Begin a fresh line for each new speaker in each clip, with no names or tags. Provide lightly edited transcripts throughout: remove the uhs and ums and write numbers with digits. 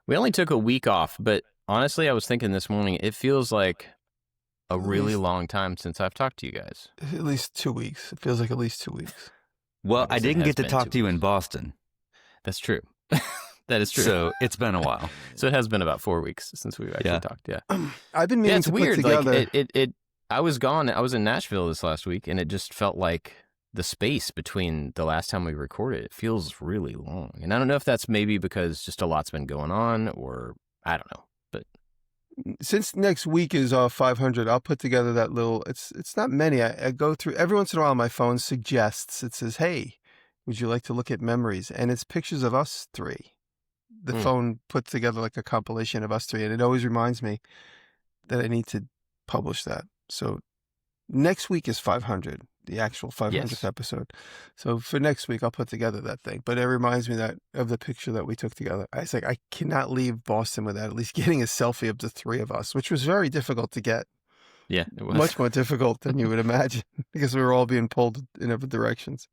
We only took a week off, but honestly, I was thinking this morning, it feels like a
At
really
least-
long time since I've talked to you guys.
At least 2 weeks. It feels like at least 2 weeks.
Well, I
guess it
didn't
has
get to
been
talk
2
to you in
weeks.
Boston.
That's true. That is true.
So it's been a while.
So it has been about 4 weeks since we've actually
Yeah.
talked. Yeah.
I've been meaning
It's
to
weird.
put together.
Like I was gone. I was in Nashville this last week, and it just felt like the space between the last time we recorded, it feels really long. And I don't know if that's maybe because just a lot's been going on, or I don't know. But
Since next week is 500, I'll put together that little. It's not many. I go through every once in a while. My phone suggests. It says, "Hey, would you like to look at memories?" And it's pictures of us three. The phone puts together like a compilation of us three, and it always reminds me that I need to publish that. So next week is 500, the actual 500th
Yes.
episode. So for next week, I'll put together that thing. But it reminds me of the picture that we took together. I was like, I cannot leave Boston without at least getting a selfie of the three of us, which was very difficult to get.
yeah, it was.
Much more difficult than you would imagine because we were all being pulled in other directions.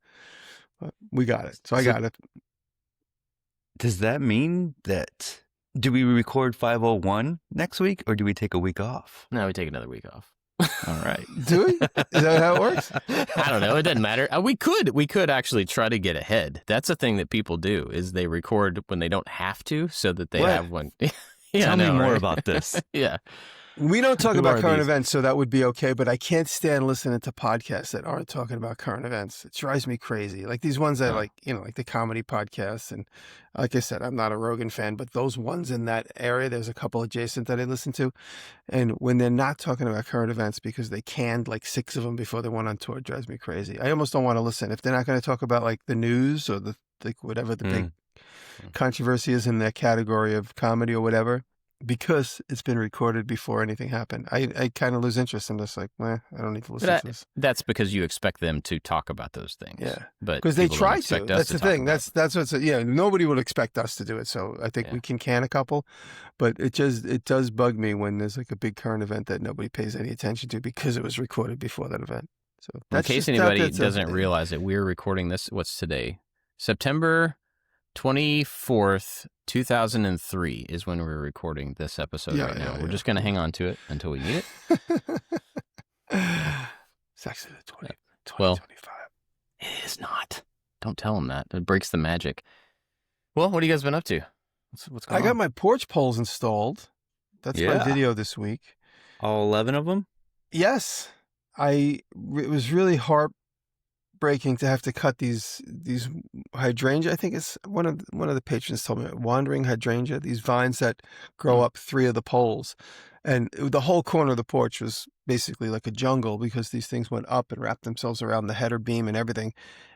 But we got it. So I got it.
Does that mean that, do we record 501 next week or do we take a week off?
No, we take another week off.
All right.
Do we? Is that how it works?
I don't know. It doesn't matter. We could actually try to get ahead. That's a thing that people do, is they record when they don't have to, so that they
What?
have one. Yeah,
Tell
I
me
know,
more
right?
about this.
Yeah.
We don't talk
Who
about
are
current
these?
events, so that would be okay. But I can't stand listening to podcasts that aren't talking about current events. It drives me crazy. Like these ones that,
Oh.
like the comedy podcasts, and like I said, I'm not a Rogan fan, but those ones in that area, there's a couple adjacent that I listen to, and when they're not talking about current events because they canned like 6 of them before they went on tour, it drives me crazy. I almost don't want to listen if they're not going to talk about like the news or whatever the big controversy is in that category of comedy or whatever. Because it's been recorded before anything happened, I kind of lose interest. I'm just like, I don't need to listen to this.
That's because you expect them to talk about those things.
Yeah,
But
because they
people don't
try to.
expect us
That's the
talk
thing.
about
That's what's nobody would expect us to do it. So I think we can a couple, but it does bug me when there's like a big current event that nobody pays any attention to because it was recorded before that event. So
In
that's
case
just
anybody
that's a
doesn't
thing.
realize it, we're recording this, what's today? September 24th, 2003 is when we're recording this episode right now. We're just going to hang on to it until we need it.
It's actually the 2025.
Well, it is not. Don't tell them that. It breaks the magic. Well, what have you guys been up to? What's going
I got
on?
my porch poles installed. That's my
Yeah.
video this week.
All 11 of them?
Yes, it was really heartbreaking to have to cut these hydrangea. I think it's one of the patrons told me, wandering hydrangea, these vines that grow up 3 of the poles, and the whole corner of the porch was basically like a jungle because these things went up and wrapped themselves around the header beam and everything,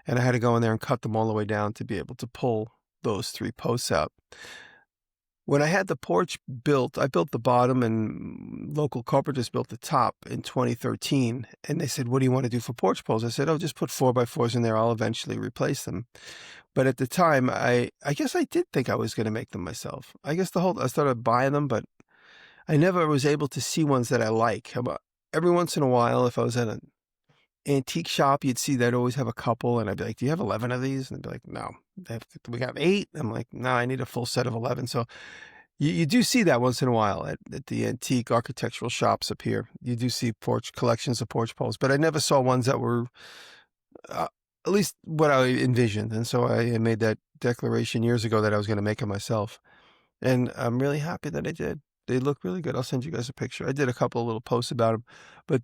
and I had to go in there and cut them all the way down to be able to pull those 3 posts out. When I had the porch built, I built the bottom and local carpenters built the top in 2013. And they said, what do you want to do for porch poles? I said, just put 4x4s in there. I'll eventually replace them. But at the time, I guess I did think I was going to make them myself. I guess I started buying them, but I never was able to see ones that I like. Every once in a while, if I was at an antique shop, you'd see they'd always have a couple. And I'd be like, do you have 11 of these? And they'd be like, no. We got 8. I'm like, no, I need a full set of 11. So you do see that once in a while at the antique architectural shops up here. You do see collections of porch poles, but I never saw ones that were at least what I envisioned. And so I made that declaration years ago that I was going to make them myself. And I'm really happy that I did. They look really good. I'll send you guys a picture. I did a couple of little posts about them, but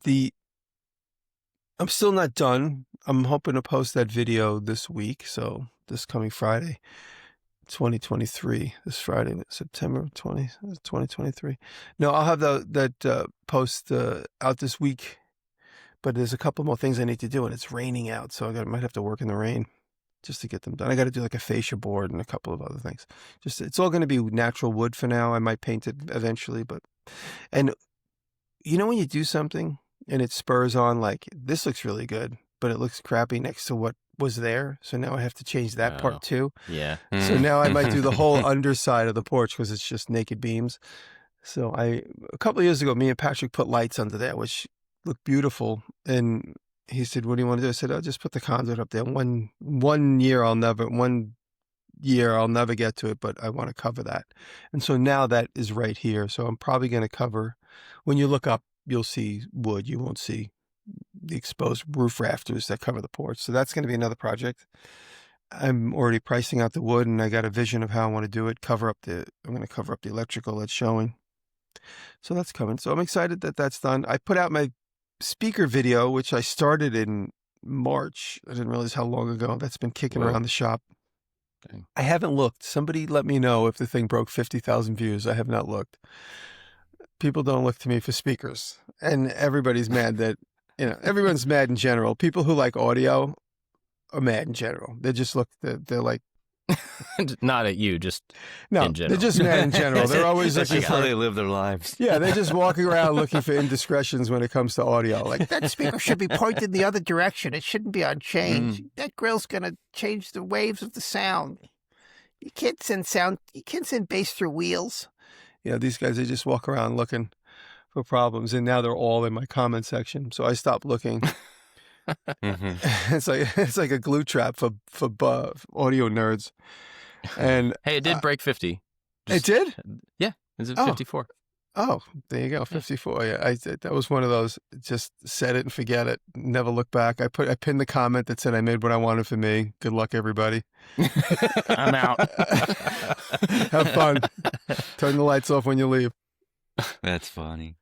I'm still not done. I'm hoping to post that video this week. So this coming Friday, 2023, this Friday, September 20, 2023. No, I'll have that post out this week, but there's a couple more things I need to do and it's raining out. So I might have to work in the rain just to get them done. I got to do like a fascia board and a couple of other things. It's all going to be natural wood for now. I might paint it eventually, and when you do something and it spurs on, like, this looks really good, but it looks crappy next to what was there. So now I have to change that part too.
Yeah.
So now I might do the whole underside of the porch because it's just naked beams. So a couple of years ago, me and Patrick put lights under there, which looked beautiful. And he said, what do you want to do? I said, I'll just put the conduit up there. One year I'll never get to it, but I want to cover that. And so now that is right here. So I'm probably going to cover, when you look up, you'll see wood. You won't see the exposed roof rafters that cover the porch. So that's going to be another project. I'm already pricing out the wood, and I got a vision of how I want to do it. I'm going to cover up the electrical that's showing. So that's coming. So I'm excited that that's done. I put out my speaker video, which I started in March. I didn't realize how long ago. That's been kicking around the shop.
Dang.
I haven't looked. Somebody let me know if the thing broke 50,000 views. I have not looked. People don't look to me for speakers, and everybody's mad that, everyone's mad in general. People who like audio are mad in general. They're like,
Not at you, just
no,
in general.
they're just mad in general. They're always
That's
looking
just how
for,
they live their lives.
yeah, they're just walking around looking for indiscretions when it comes to audio. Like,
That speaker should be pointed the other direction. It shouldn't be on change. That grill's going to change the waves of the sound. You can't send bass through wheels.
these guys, they just walk around looking for problems, and now they're all in my comment section. So I stopped looking.
Mm-hmm.
It's like a glue trap for audio nerds. And
Hey, it did break 50.
it did?
Yeah, it's at
Oh.
54.
Oh, there you go, 54. Yeah, that was one of those. Just set it and forget it. Never look back. I pinned the comment that said I made what I wanted for me. Good luck, everybody.
I'm out.
Have fun. Turn the lights off when you leave.
That's funny.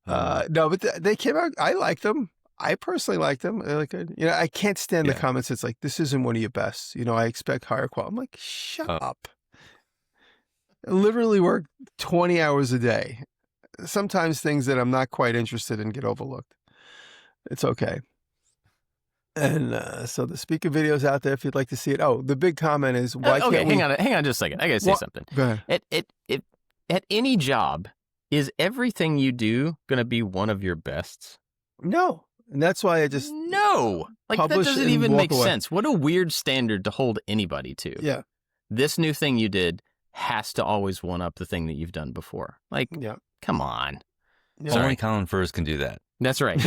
No, but they came out. I liked them. I personally liked them. They're like good. I can't stand the
Yeah.
comments. It's like, this isn't one of your best. I expect higher quality. I'm like, shut up. I literally work 20 hours a day. Sometimes things that I'm not quite interested in get overlooked. It's okay. And so the speaker video's out there if you'd like to see it. Oh, the big comment is, why
okay,
can't we...
hang on just a second. I got to say something.
Go ahead.
At any job, is everything you do going to be one of your bests?
No. And that's why I just...
No. Like, that
publish
doesn't
and
even
walk
make
away.
sense. What a weird standard to hold anybody to.
Yeah.
This new thing you did has to always one up the thing that you've done before. Like,
Yeah.
come on.
Yeah.
Only Colin Furze can do that.
That's right.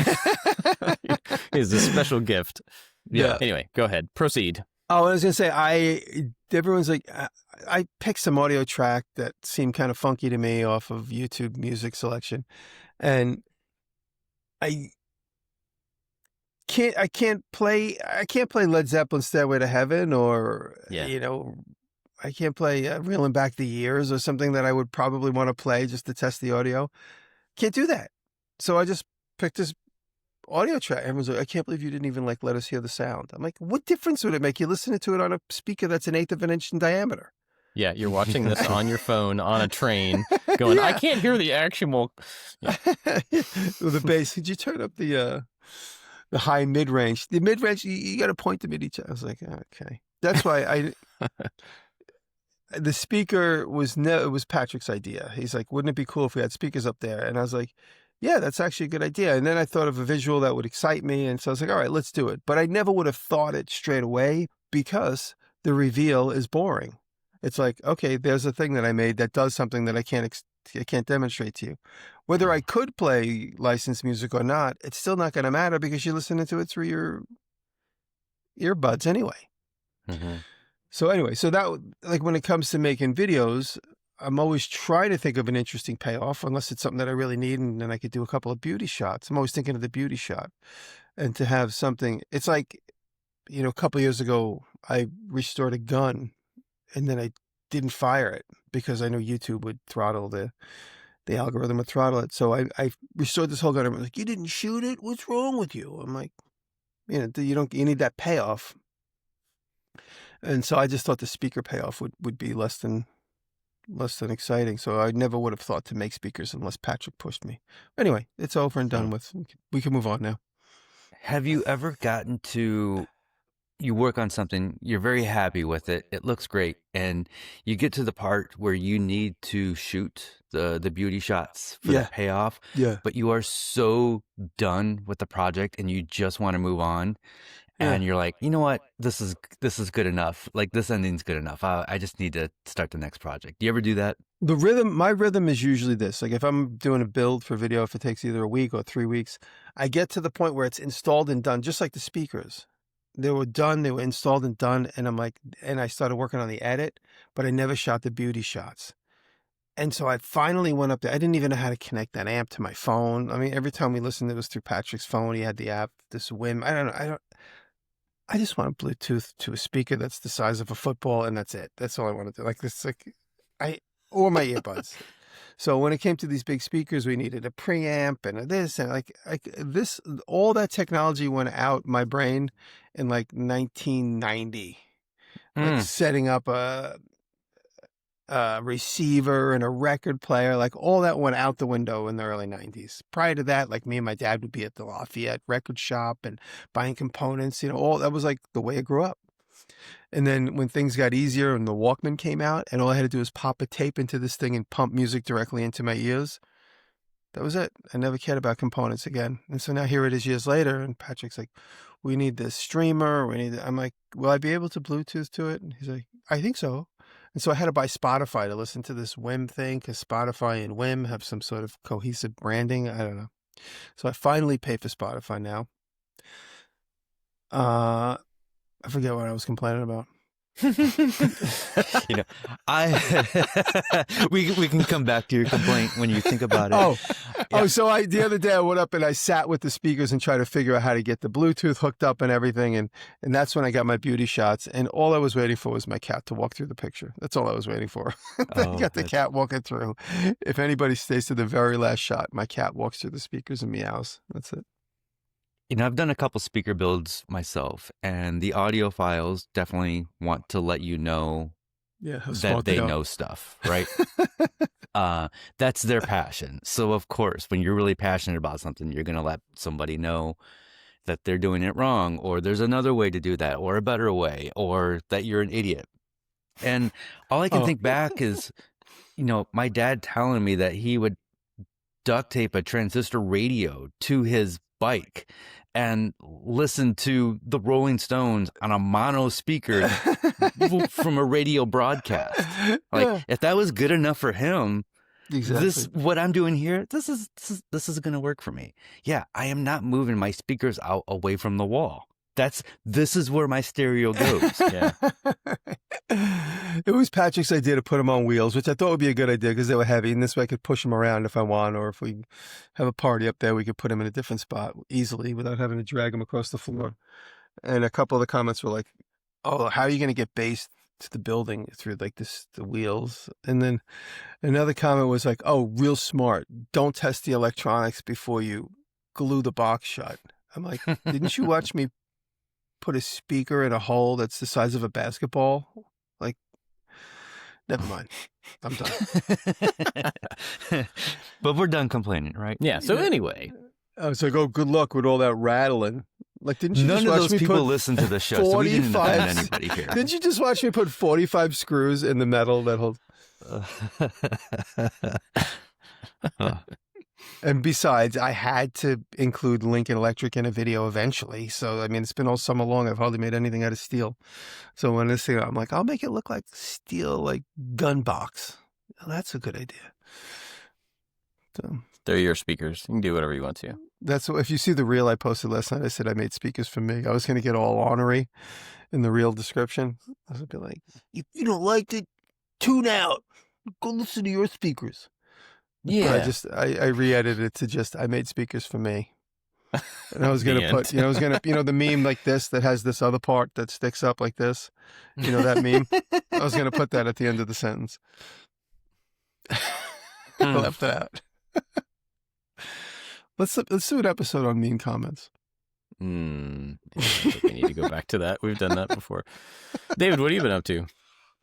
It's a special gift.
Yeah.
Anyway, go ahead. Proceed.
Oh, I was going to say, everyone's like, I picked some audio track that seemed kind of funky to me off of YouTube music selection. And I can't play Led Zeppelin Stairway to Heaven, or, I can't play Reeling Back the Years or something that I would probably want to play just to test the audio. Can't do that. So I just picked this audio track. Everyone's like, I can't believe you didn't even let us hear the sound. I'm like, what difference would it make? You listen to it on a speaker that's 1/8 of an inch in diameter.
Yeah, you're watching this on your phone on a train going, I can't hear the actual... Yeah.
With the bass. Could you turn up the high mid-range? The mid-range, you got to point them at each other. I was like, okay. That's why the speaker it was Patrick's idea. He's like, wouldn't it be cool if we had speakers up there? And I was like, yeah, that's actually a good idea. And then I thought of a visual that would excite me. And so I was like, all right, let's do it. But I never would have thought it straight away because the reveal is boring. It's like, okay, there's a thing that I made that does something that I can't demonstrate to you. Whether I could play licensed music or not, it's still not going to matter because you're listening to it through your earbuds anyway.
Mm-hmm.
So anyway, that, like, when it comes to making videos, I'm always trying to think of an interesting payoff, unless it's something that I really need, and then I could do a couple of beauty shots. I'm always thinking of the beauty shot, and to have something. It's like, a couple of years ago, I restored a gun, and then I didn't fire it because I know YouTube would throttle the algorithm would throttle it. So I restored this whole gun. I'm like, you didn't shoot it? What's wrong with you? I'm like, you need that payoff. And so I just thought the speaker payoff would be less than exciting. So I never would have thought to make speakers unless Patrick pushed me. Anyway, it's over and done with. We can move on now.
Have you ever gotten to, you work on something, you're very happy with it, it looks great, and you get to the part where you need to shoot the beauty shots for the payoff, but you are so done with the project and you just want to move on, and you're like, you know what, this is good enough. Like, this ending's good enough. I just need to start the next project. Do you ever do that?
My rhythm is usually this. Like, if I'm doing a build for video, if it takes either a week or 3 weeks, I get to the point where it's installed and done, just like the speakers. they were done, they were installed and done, and I started working on the edit, but I never shot the beauty shots. And so I finally went up there. I didn't even know how to connect that amp to my phone. I mean, every time we listened, it was through Patrick's phone. He had the app, this whim. I just want a Bluetooth to a speaker that's the size of a football, and that's it. That's all I want to do. Or my earbuds. So when it came to these big speakers, we needed a preamp and this, and this, all that technology went out my brain in 1990. Setting up a receiver and a record player, all that went out the window in the early 90s. Prior to that, me and my dad would be at the Lafayette record shop and buying components, all that was the way I grew up. And then when things got easier and the Walkman came out and all I had to do was pop a tape into this thing and pump music directly into my ears, that was it. I never cared about components again. And so now here it is years later, and Patrick's like, we need this streamer. I'm like, will I be able to Bluetooth to it? And he's like, I think so. And so I had to buy Spotify to listen to this Wim thing, because Spotify and Wim have some sort of cohesive branding. I don't know. So I finally pay for Spotify now. I forget what I was complaining about.
We can come back to your complaint when you think about it.
So the other day I went up and I sat with the speakers and tried to figure out how to get the Bluetooth hooked up and everything, and that's when I got my beauty shots, and all I was waiting for was my cat to walk through the picture. That's all I was waiting for. I got the cat walking through. If anybody stays to the very last shot, my cat walks through the speakers and meows. That's it.
I've done a couple speaker builds myself, and the audiophiles definitely want to let you know that they know stuff, right? That's their passion. So, of course, when you're really passionate about something, you're going to let somebody know that they're doing it wrong, or there's another way to do that, or a better way, or that you're an idiot. And all I can think back is, my dad telling me that he would duct tape a transistor radio to his bike and listen to the Rolling Stones on a mono speaker from a radio broadcast. If that was good enough for him,
exactly.
What I'm doing here, this is going to work for me. Yeah, I am not moving my speakers out away from the wall. This is where my stereo goes. Yeah.
It was Patrick's idea to put them on wheels, which I thought would be a good idea because they were heavy, and this way I could push them around if I want, or if we have a party up there, we could put them in a different spot easily without having to drag them across the floor. And a couple of the comments were like, "Oh, how are you going to get bass to the building through the wheels?" And then another comment was like, "Oh, real smart. Don't test the electronics before you glue the box shut." I'm like, "Didn't you watch me put a speaker in a hole that's the size of a basketball?" Never mind. I'm done.
But we're done complaining, right?
Yeah. So anyway,
I was like, "Oh, good luck with all that rattling." Didn't you
None
just
of
watch
those
me
people
put
listen to the show, so we didn't offend anybody here.
Didn't you just watch me put 45 screws in the metal that holds? And besides, I had to include Lincoln Electric in a video eventually. So, I mean, it's been all summer long. I've hardly made anything out of steel. So when this thing, I'm like, I'll make it look like steel, gun box. Well, that's a good idea. So
they're your speakers. You can do whatever you want to.
That's if you see the reel I posted last night, I said I made speakers for me. I was going to get all ornery in the reel description. I was going to be like, if you don't like it, tune out. Go listen to your speakers.
Yeah.
But I re-edited it to just, I made speakers for me. And I was going to put, I was going to, the meme like this that has this other part that sticks up like this. That meme? I was going to put that at the end of the sentence. I left that out. Let's do an episode on mean comments.
I think we need to go back to that. We've done that before. David, what have you been up to?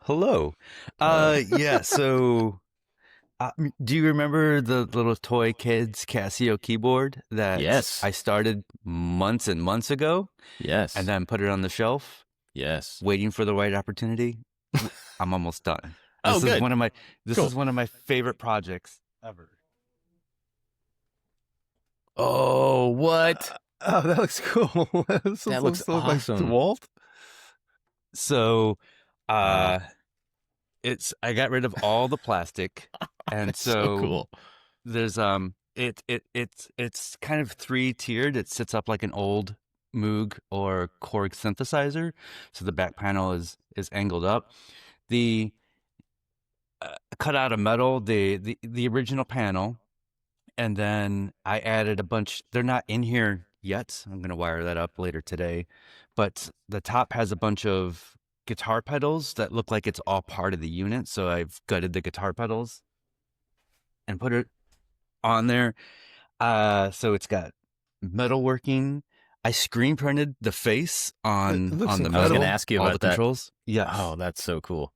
Hello. Yeah, so... do you remember the little toy kids Casio keyboard that I started months and months ago?
Yes.
And then put it on the shelf?
Yes.
Waiting for the right opportunity? I'm almost done. This
good.
is one of my is one of my favorite projects ever.
Oh, what?
Oh, that looks cool.
That looks awesome.
Like DeWalt?
So, I got rid of all the plastic. And
so cool.
There's it's kind of 3-tiered. It sits up like an old Moog or Korg synthesizer, so the back panel is angled up. The cut out of metal, the original panel, and then I added a bunch. They're not in here yet. I'm going to wire that up later today, but the top has a bunch of guitar pedals that look like it's all part of the unit. So I've gutted the guitar pedals and put it on there. So it's got metalworking. I screen printed the face on
looks
the
incredible.
metal.
I was going to ask you
all
about
the
that.
controls. Yes.
Oh, that's so cool.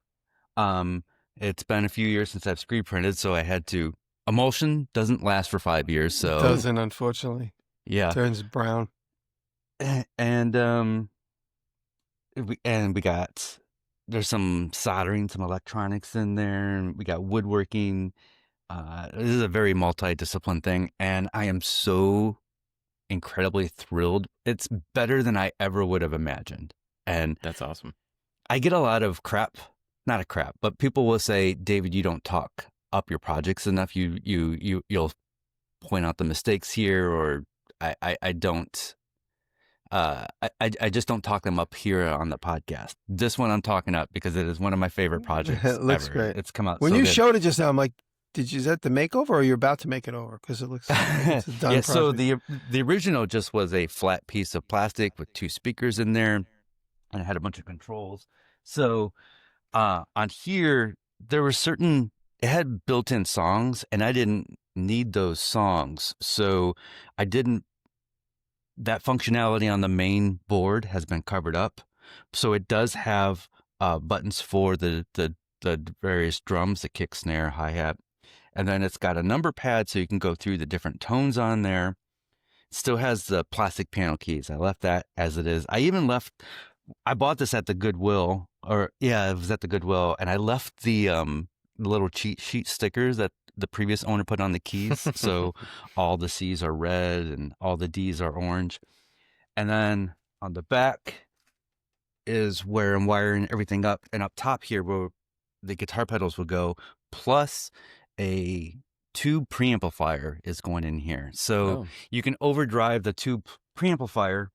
It's been a few years since I've screen printed, so I had to. Emulsion doesn't last for 5 years, so
It doesn't, unfortunately.
yeah.
Turns brown.
And we got, there's some soldering, some electronics in there, and we got woodworking. This is a very multidisciplined thing, and I am so incredibly thrilled. It's better than I ever would have imagined. And
That's awesome.
I get a lot of crap, not a crap, but people will say, David, you don't talk up your projects enough. You'll point out the mistakes here, or I don't. I just don't talk them up here on the podcast. This one I'm talking up because it is one of my favorite projects.
It looks
ever.
great.
It's come out
When
so
you
good.
showed it just now, I'm like, is that the makeover or you're about to make it over? Because it looks like it's a done
Yeah, so
project.
the original just was a flat piece of plastic with 2 speakers in there, and it had a bunch of controls. So on here, there were certain, it had built-in songs, and I didn't need those songs. So I didn't, that functionality on the main board has been covered up. So it does have buttons for the various drums, the kick, snare, hi-hat. And then it's got a number pad so you can go through the different tones on there. It still has the plastic piano keys. I left that as it is. I bought this at the Goodwill, it was at the Goodwill, and I left the little cheat sheet stickers that the previous owner put on the keys. So all the C's are red and all the D's are orange. And then on the back is where I'm wiring everything up. And up top here where the guitar pedals will go, plus a tube preamplifier is going in here. So you can overdrive the tube preamplifier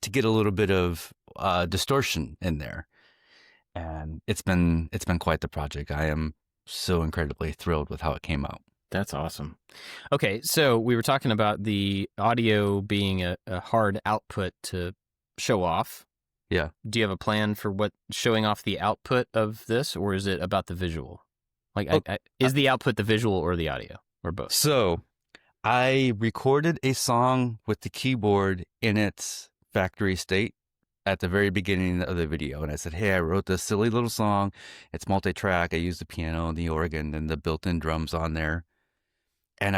to get a little bit of distortion in there. And it's been quite the project. I am so incredibly thrilled with how it came out.
That's awesome. Okay, so we were talking about the audio being a hard output to show off.
Yeah.
Do you have a plan for what showing off the output of this, or is it about the visual? Like, is the output the visual or the audio, or both?
So I recorded a song with the keyboard in its factory state at the very beginning of the video. And I said, hey, I wrote this silly little song. It's multi-track. I used the piano and the organ and the built-in drums on there. And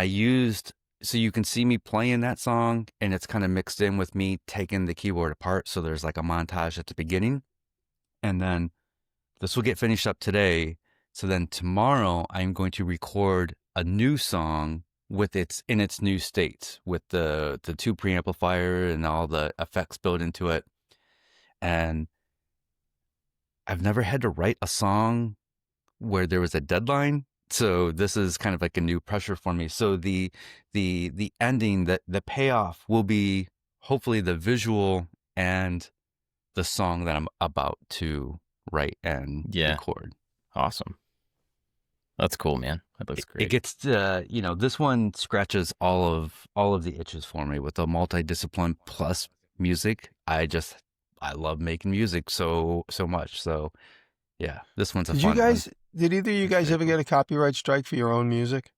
so you can see me playing that song, and it's kind of mixed in with me taking the keyboard apart. So there's like a montage at the beginning. And then this will get finished up today. So then tomorrow I'm going to record a new song in its new state with the tube preamplifier and all the effects built into it. And I've never had to write a song where there was a deadline. So this is kind of like a new pressure for me. So the ending, the payoff will be hopefully the visual and the song that I'm about to write and record.
Awesome. That's cool, man. That looks great.
It gets this one scratches all of the itches for me with the multidiscipline plus music. I love making music so much. So yeah, this one's a fun one.
Did either of you guys ever get a copyright strike for your own music?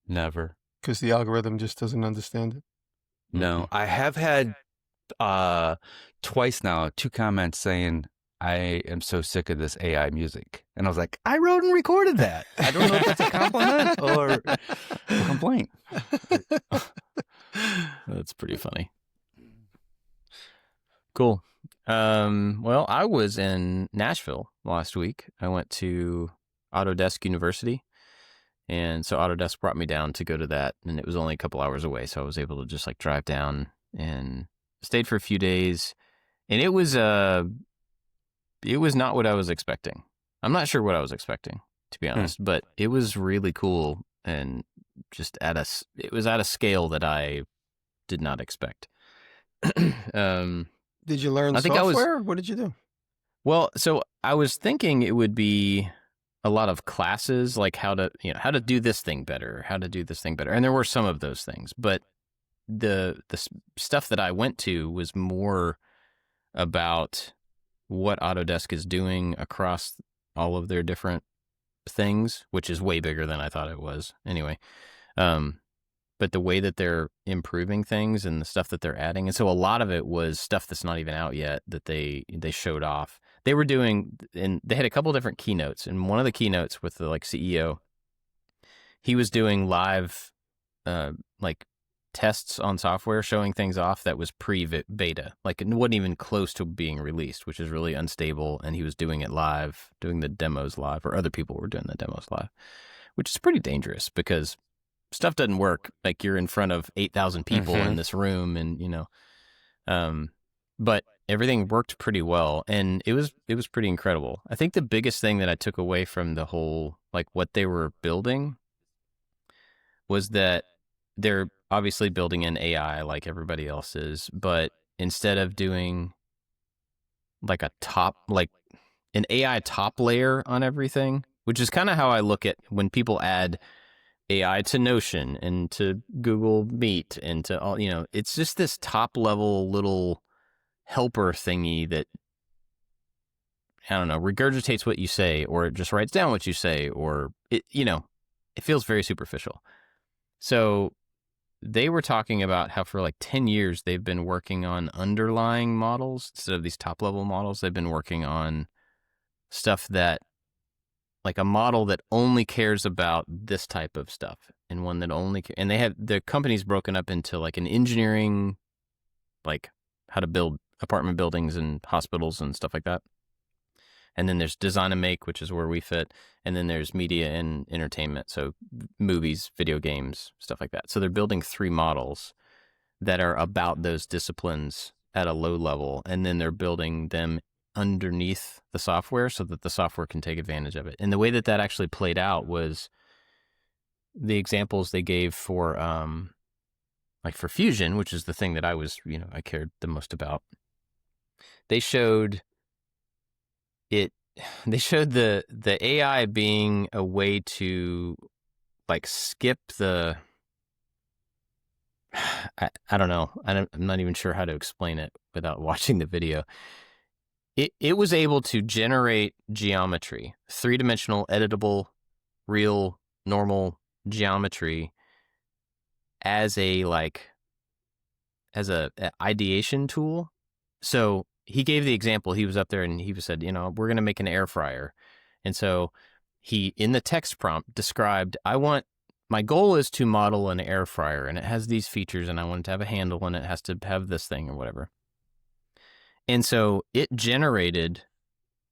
Never.
Because the algorithm just doesn't understand it?
No, I have had twice now 2 comments saying, I am so sick of this AI music. And I was like, I wrote and recorded that. I don't know if that's a compliment or a complaint.
That's pretty funny. Cool. Well, I was in Nashville last week. I went to Autodesk University. And so Autodesk brought me down to go to that. And it was only a couple hours away. So I was able to just like drive down and stayed for a few days. And it was not what I was expecting. I'm not sure what I was expecting, to be honest, but it was really cool and just it was at a scale that I did not expect.
Did you learn
I think I was
software? What did you do?
well. So I was thinking it would be a lot of classes, like how to do this thing better, how to do this thing better, and there were some of those things, but the stuff that I went to was more about what Autodesk is doing across all of their different things, which is way bigger than I thought it was. Anyway, but the way that they're improving things and the stuff that they're adding, and so a lot of it was stuff that's not even out yet that they showed off. They were doing, and they had a couple different keynotes, and one of the keynotes with the CEO, he was doing live like tests on software, showing things off that was pre-beta, like it wasn't even close to being released, which is really unstable. And he was doing it live, doing the demos live, or other people were doing the demos live, which is pretty dangerous because stuff doesn't work. Like you're in front of 8,000 people in this room, and but everything worked pretty well, and it was pretty incredible. I think the biggest thing that I took away from the whole, like what they were building, was that they're obviously building an AI like everybody else is, but instead of doing like an AI top layer on everything, which is kind of how I look at when people add AI to Notion and to Google Meet and to all, it's just this top level little helper thingy that, I don't know, regurgitates what you say, or it just writes down what you say, or it feels very superficial. So they were talking about how for like 10 years they've been working on underlying models instead of these top level models. They've been working on stuff that, like a model that only cares about this type of stuff, and one that only, and they have the company's broken up into like an engineering, like how to build apartment buildings and hospitals and stuff like that. And then there's design and make, which is where we fit. And then there's media and entertainment. So movies, video games, stuff like that. So they're building 3 models that are about those disciplines at a low level. And then they're building them underneath the software so that the software can take advantage of it. And the way that actually played out was the examples they gave for, like for Fusion, which is the thing that I cared the most about. They showed the AI being a way to like skip the, I don't know. I'm not even sure how to explain it without watching the video. It was able to generate geometry, 3-dimensional, editable, real, normal geometry as a ideation tool. So he gave the example. He was up there and he said, we're going to make an air fryer. And so he, in the text prompt, described, my goal is to model an air fryer, and it has these features, and I want it to have a handle, and it has to have this thing or whatever. And so it generated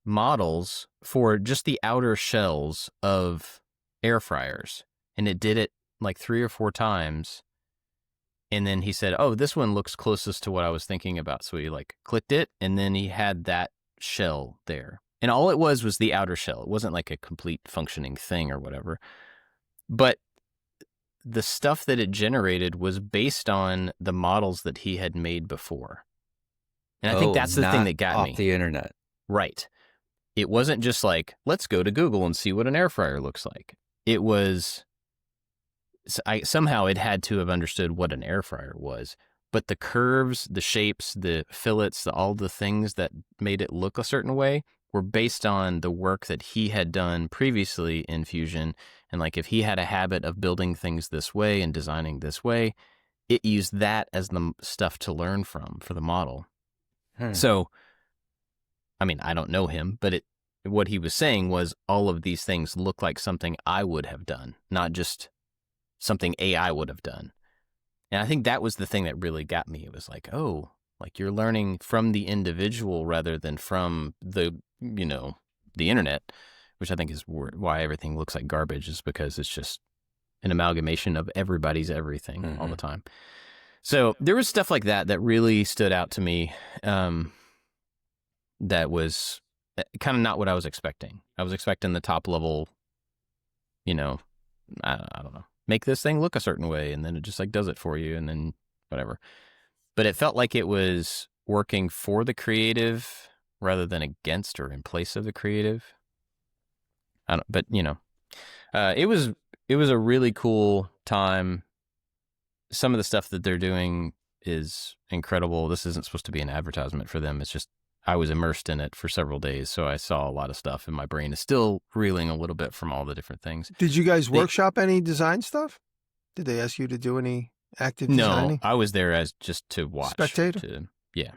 models for just the outer shells of air fryers. And it did it like 3 or 4 times. And then he said, oh, this one looks closest to what I was thinking about. So he like clicked it, and then he had that shell there. And all it was the outer shell. It wasn't like a complete functioning thing or whatever. But the stuff that it generated was based on the models that he had made before. And I think that's the thing that got me.
Off the internet.
Right. It wasn't just like, let's go to Google and see what an air fryer looks like. It was, somehow it had to have understood what an air fryer was. But the curves, the shapes, the fillets, all the things that made it look a certain way were based on the work that he had done previously in Fusion. And like if he had a habit of building things this way and designing this way, it used that as the stuff to learn from for the model. So, I mean, I don't know him, but what he was saying was all of these things look like something I would have done, not just something AI would have done. And I think that was the thing that really got me. It was like, oh, like you're learning from the individual rather than from the internet, which I think is why everything looks like garbage, is because it's just an amalgamation of everybody's everything all the time. So there was stuff like that really stood out to me. That was kind of not what I was expecting. I was expecting the top level, I don't know, make this thing look a certain way, and then it just like does it for you, and then whatever. but it felt like it was working for the creative rather than against or in place of the creative. But it was a really cool time. Some of the stuff that they're doing is incredible. This isn't supposed to be an advertisement for them. It's just I was immersed in it for several days, so I saw a lot of stuff, and my brain is still reeling a little bit from all the different things.
Did you guys workshop any design stuff? Did they ask you to do any active designing?
No, I was there as just to watch.
Spectator?
Yeah.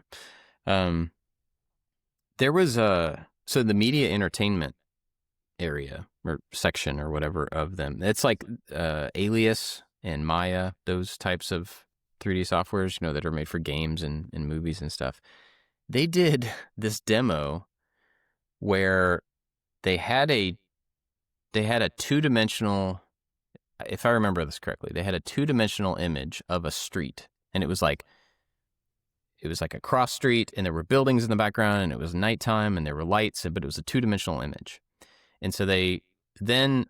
There was so the media entertainment area or section or whatever of them. It's like Alias and Maya, those types of 3D softwares, that are made for games and movies and stuff. They did this demo where they had a two-dimensional, if I remember this correctly, they had a two-dimensional image of a street, and it was like a cross street, and there were buildings in the background, and it was nighttime, and there were lights, but it was a two-dimensional image. And so they then,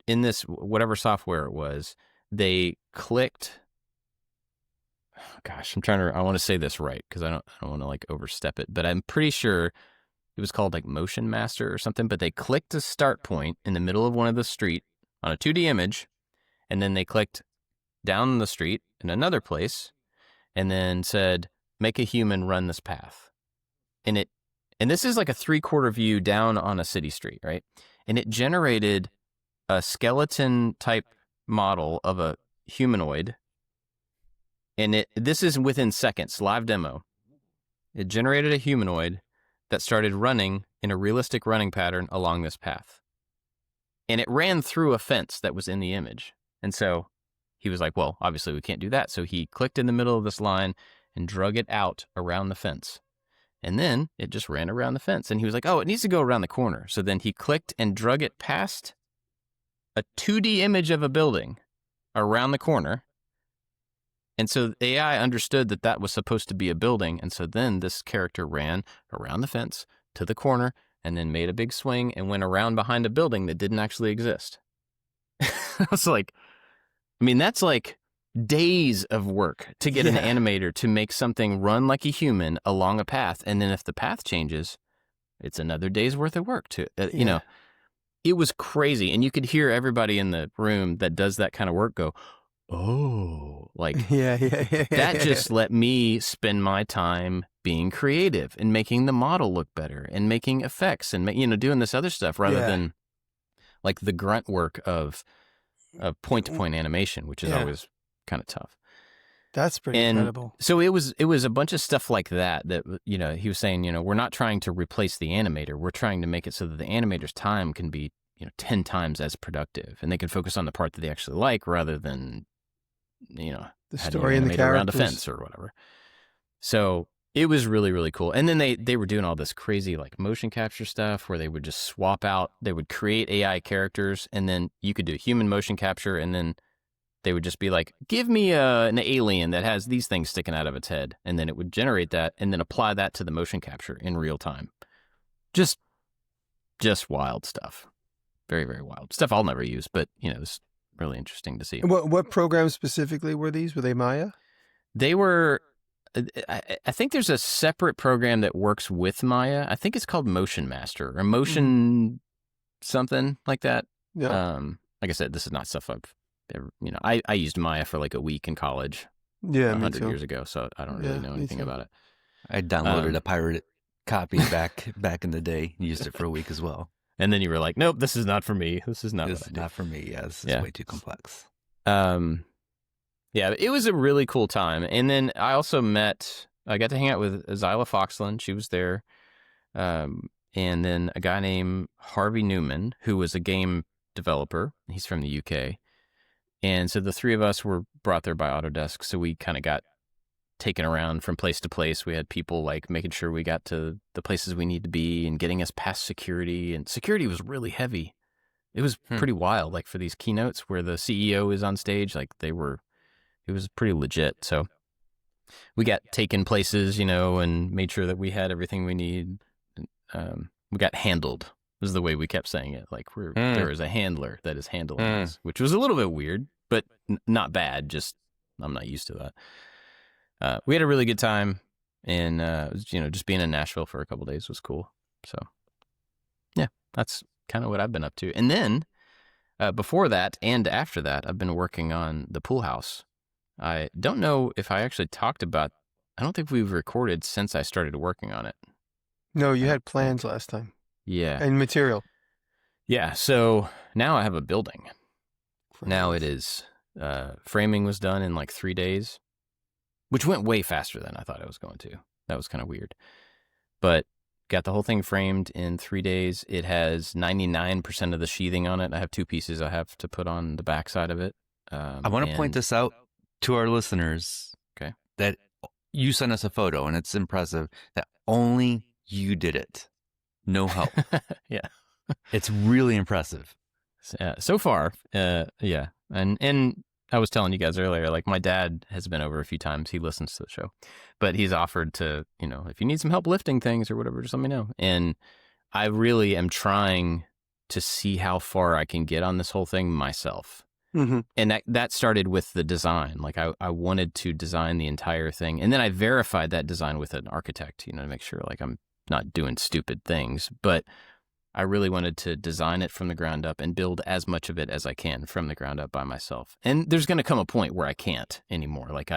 in this, whatever software it was, they clicked, gosh, I want to say this right, because I don't want to like overstep it, but I'm pretty sure it was called like Motion Master or something, but they clicked a start point in the middle of one of the street on a 2D image, and then they clicked down the street in another place, and then said, make a human run this path. And this is like a 3/4 view down on a city street, right? And it generated a skeleton type model of a humanoid. And this is within seconds, live demo. It generated a humanoid that started running in a realistic running pattern along this path. And it ran through a fence that was in the image. And so he was like, well, obviously we can't do that. So he clicked in the middle of this line and drug it out around the fence. And then it just ran around the fence. And he was like, oh, it needs to go around the corner. So then he clicked and drug it past a 2D image of a building around the corner. And so the AI understood that that was supposed to be a building. And so then this character ran around the fence to the corner and then made a big swing and went around behind a building that didn't actually exist. I was like, that's like days of work to get an animator to make something run like a human along a path. And then if the path changes, it's another day's worth of work to, it was crazy. And you could hear everybody in the room that does that kind of work go, oh, like that just let me spend my time being creative and making the model look better and making effects and, doing this other stuff rather than like the grunt work of point-to-point animation, which is always kind of tough.
That's pretty incredible.
So it was a bunch of stuff like that, he was saying, we're not trying to replace the animator. We're trying to make it so that the animator's time can be, 10 times as productive, and they can focus on the part that they actually like rather than, the
story and the characters
around a fence or whatever. So it was really, really cool. And then they were doing all this crazy like motion capture stuff where they would just swap out, they would create AI characters, and then you could do human motion capture, and then they would just be like, give me an alien that has these things sticking out of its head. And then it would generate that and then apply that to the motion capture in real time. Just wild stuff. Very, very wild. Stuff I'll never use, but, it's really interesting to see.
What programs specifically were these? Were they Maya?
They were, I think there's a separate program that works with Maya. I think it's called Motion Master or Motion something like that.
Yeah.
Like I said, this is not stuff I've ever, I used Maya for like a week in college.
Yeah,
100 years ago, so I don't really know anything about it.
I downloaded a pirated copy back in the day, used it for a week as well.
And then you were like, nope, this is not for me. This is not
for me. Yeah, this is way too complex.
Yeah, it was a really cool time. And then I also I got to hang out with Zyla Foxland. She was there. And then a guy named Harvey Newman, who was a game developer. He's from the UK. And so the three of us were brought there by Autodesk. So we kind of got taken around from place to place. We had people like making sure we got to the places we need to be and getting us past security. And security was really heavy. It was pretty wild. Like for these keynotes where the CEO is on stage, like it was pretty legit. So we got taken places, and made sure that we had everything we need. We got handled was the way we kept saying it. Like there is a handler that is handling us, which was a little bit weird, but not bad. Just I'm not used to that. we had a really good time, and just being in Nashville for a couple days was cool. So yeah, that's kind of what I've been up to. And then before that and after that, I've been working on the pool house. I don't know if I actually talked about. I don't think we've recorded since I started working on it.
No, you had plans last time.
Yeah.
And material.
Yeah. So now I have a building. Now it is. Framing was done in like 3 days, which went way faster than I thought it was going to. That was kind of weird. But got the whole thing framed in 3 days. It has 99% of the sheathing on it. I have 2 pieces I have to put on the backside of it.
I want to point this out to our listeners.
Okay.
That you sent us a photo, and it's impressive that only you did it. No help.
Yeah.
It's really impressive.
So far, yeah. And I was telling you guys earlier, like my dad has been over a few times. He listens to the show, but he's offered to, if you need some help lifting things or whatever, just let me know. And I really am trying to see how far I can get on this whole thing myself.
Mm-hmm.
And that started with the design. Like I wanted to design the entire thing. And then I verified that design with an architect, to make sure like I'm not doing stupid things. But I really wanted to design it from the ground up and build as much of it as I can from the ground up by myself. And there's going to come a point where I can't anymore. Like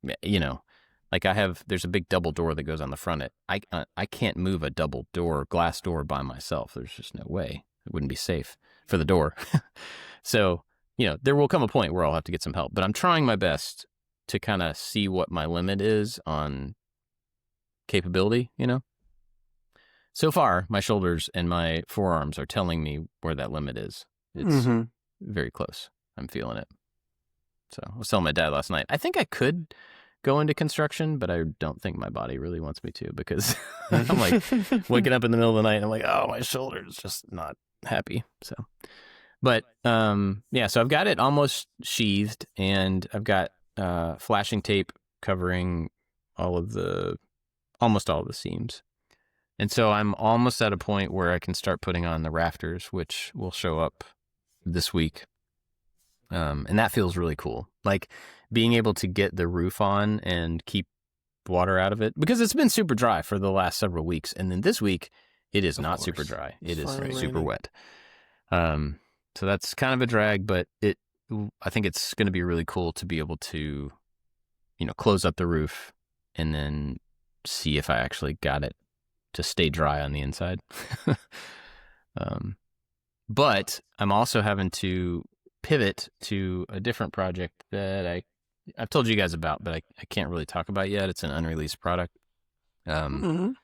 there's a big double door that goes on the front. I can't move a double door, glass door by myself. There's just no way. It wouldn't be safe for the door. So, there will come a point where I'll have to get some help, but I'm trying my best to kind of see what my limit is on capability, So far, my shoulders and my forearms are telling me where that limit is. It's very close. I'm feeling it. So I was telling my dad last night, I think I could go into construction, but I don't think my body really wants me to, because I'm like waking up in the middle of the night and I'm like, oh, my shoulder's just not happy. So, but so I've got it almost sheathed, and I've got flashing tape covering almost all of the seams. And so I'm almost at a point where I can start putting on the rafters, which will show up this week. And that feels really cool. Like being able to get the roof on and keep water out of it, because it's been super dry for the last several weeks. And then this week it is not super dry. It is super wet. So that's kind of a drag, but I think it's going to be really cool to be able to, close up the roof and then see if I actually got it to stay dry on the inside. But I'm also having to pivot to a different project that I've told you guys about, but I can't really talk about yet. It's an unreleased product. And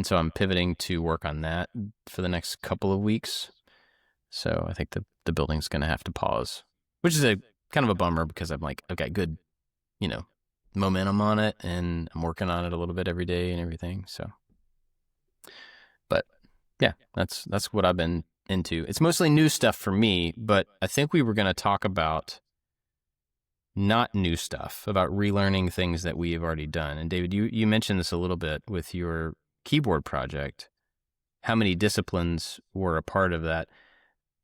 so I'm pivoting to work on that for the next couple of weeks. So I think the building's going to have to pause, which is a kind of a bummer, because I'm like, okay, good, momentum on it, and I'm working on it a little bit every day and everything. So, but yeah, that's what I've been into. It's mostly new stuff for me, but I think we were going to talk about not new stuff, about relearning things that we have already done. And David, you mentioned this a little bit with your keyboard project, how many disciplines were a part of that.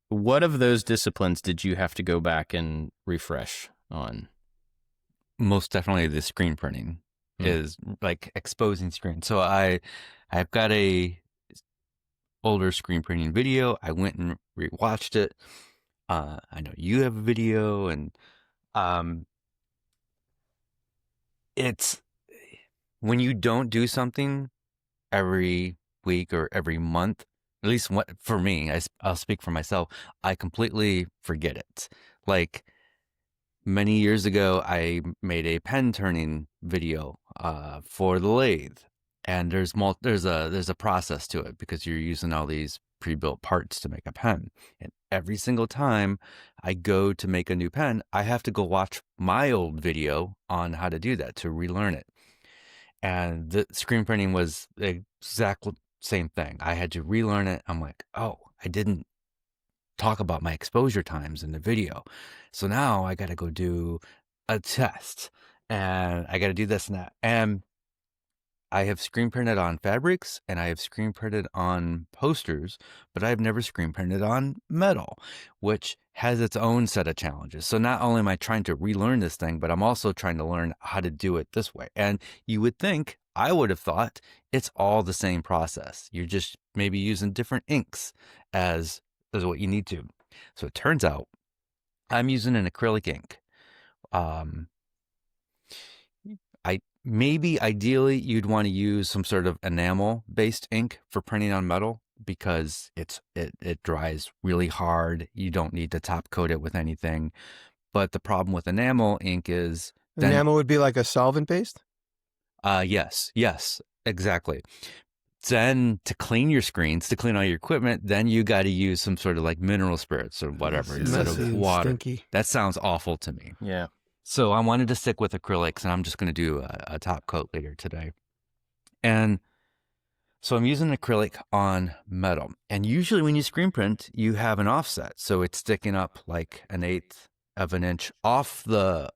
What of those disciplines did you have to go back and refresh on?
Most definitely the screen printing is like exposing screen. So I've got a older screen printing video. I went and rewatched it. I know you have a video, and it's when you don't do something every week or every month, at least for me, I'll speak for myself, I completely forget it. Like many years ago, I made a pen turning video for the lathe, and there's a process to it, because you're using all these pre-built parts to make a pen. And every single time I go to make a new pen, I have to go watch my old video on how to do that to relearn it. And the screen printing was the exact same thing. I had to relearn it. I'm like, oh, I didn't talk about my exposure times in the video. So now I got to go do a test, and I got to do this and that. And I have screen printed on fabrics and I have screen printed on posters, but I've never screen printed on metal, which has its own set of challenges. So not only am I trying to relearn this thing, but I'm also trying to learn how to do it this way. And you would think, I would have thought, it's all the same process. You're just maybe using different inks as what you need to. So it turns out I'm using an acrylic ink. Maybe ideally you'd want to use some sort of enamel based ink for printing on metal because it dries really hard. You don't need to top coat it with anything. But the problem with enamel ink is
Enamel would be like a solvent based?
Yes, exactly. Then to clean your screens, to clean all your equipment, then you got to use some sort of like mineral spirits or whatever instead of water.
Stinky.
That sounds awful to me.
Yeah.
So I wanted to stick with acrylics, and I'm just going to do a top coat later today. And so I'm using acrylic on metal. And usually when you screen print, you have an offset. So it's sticking up like 1/8 of an inch off the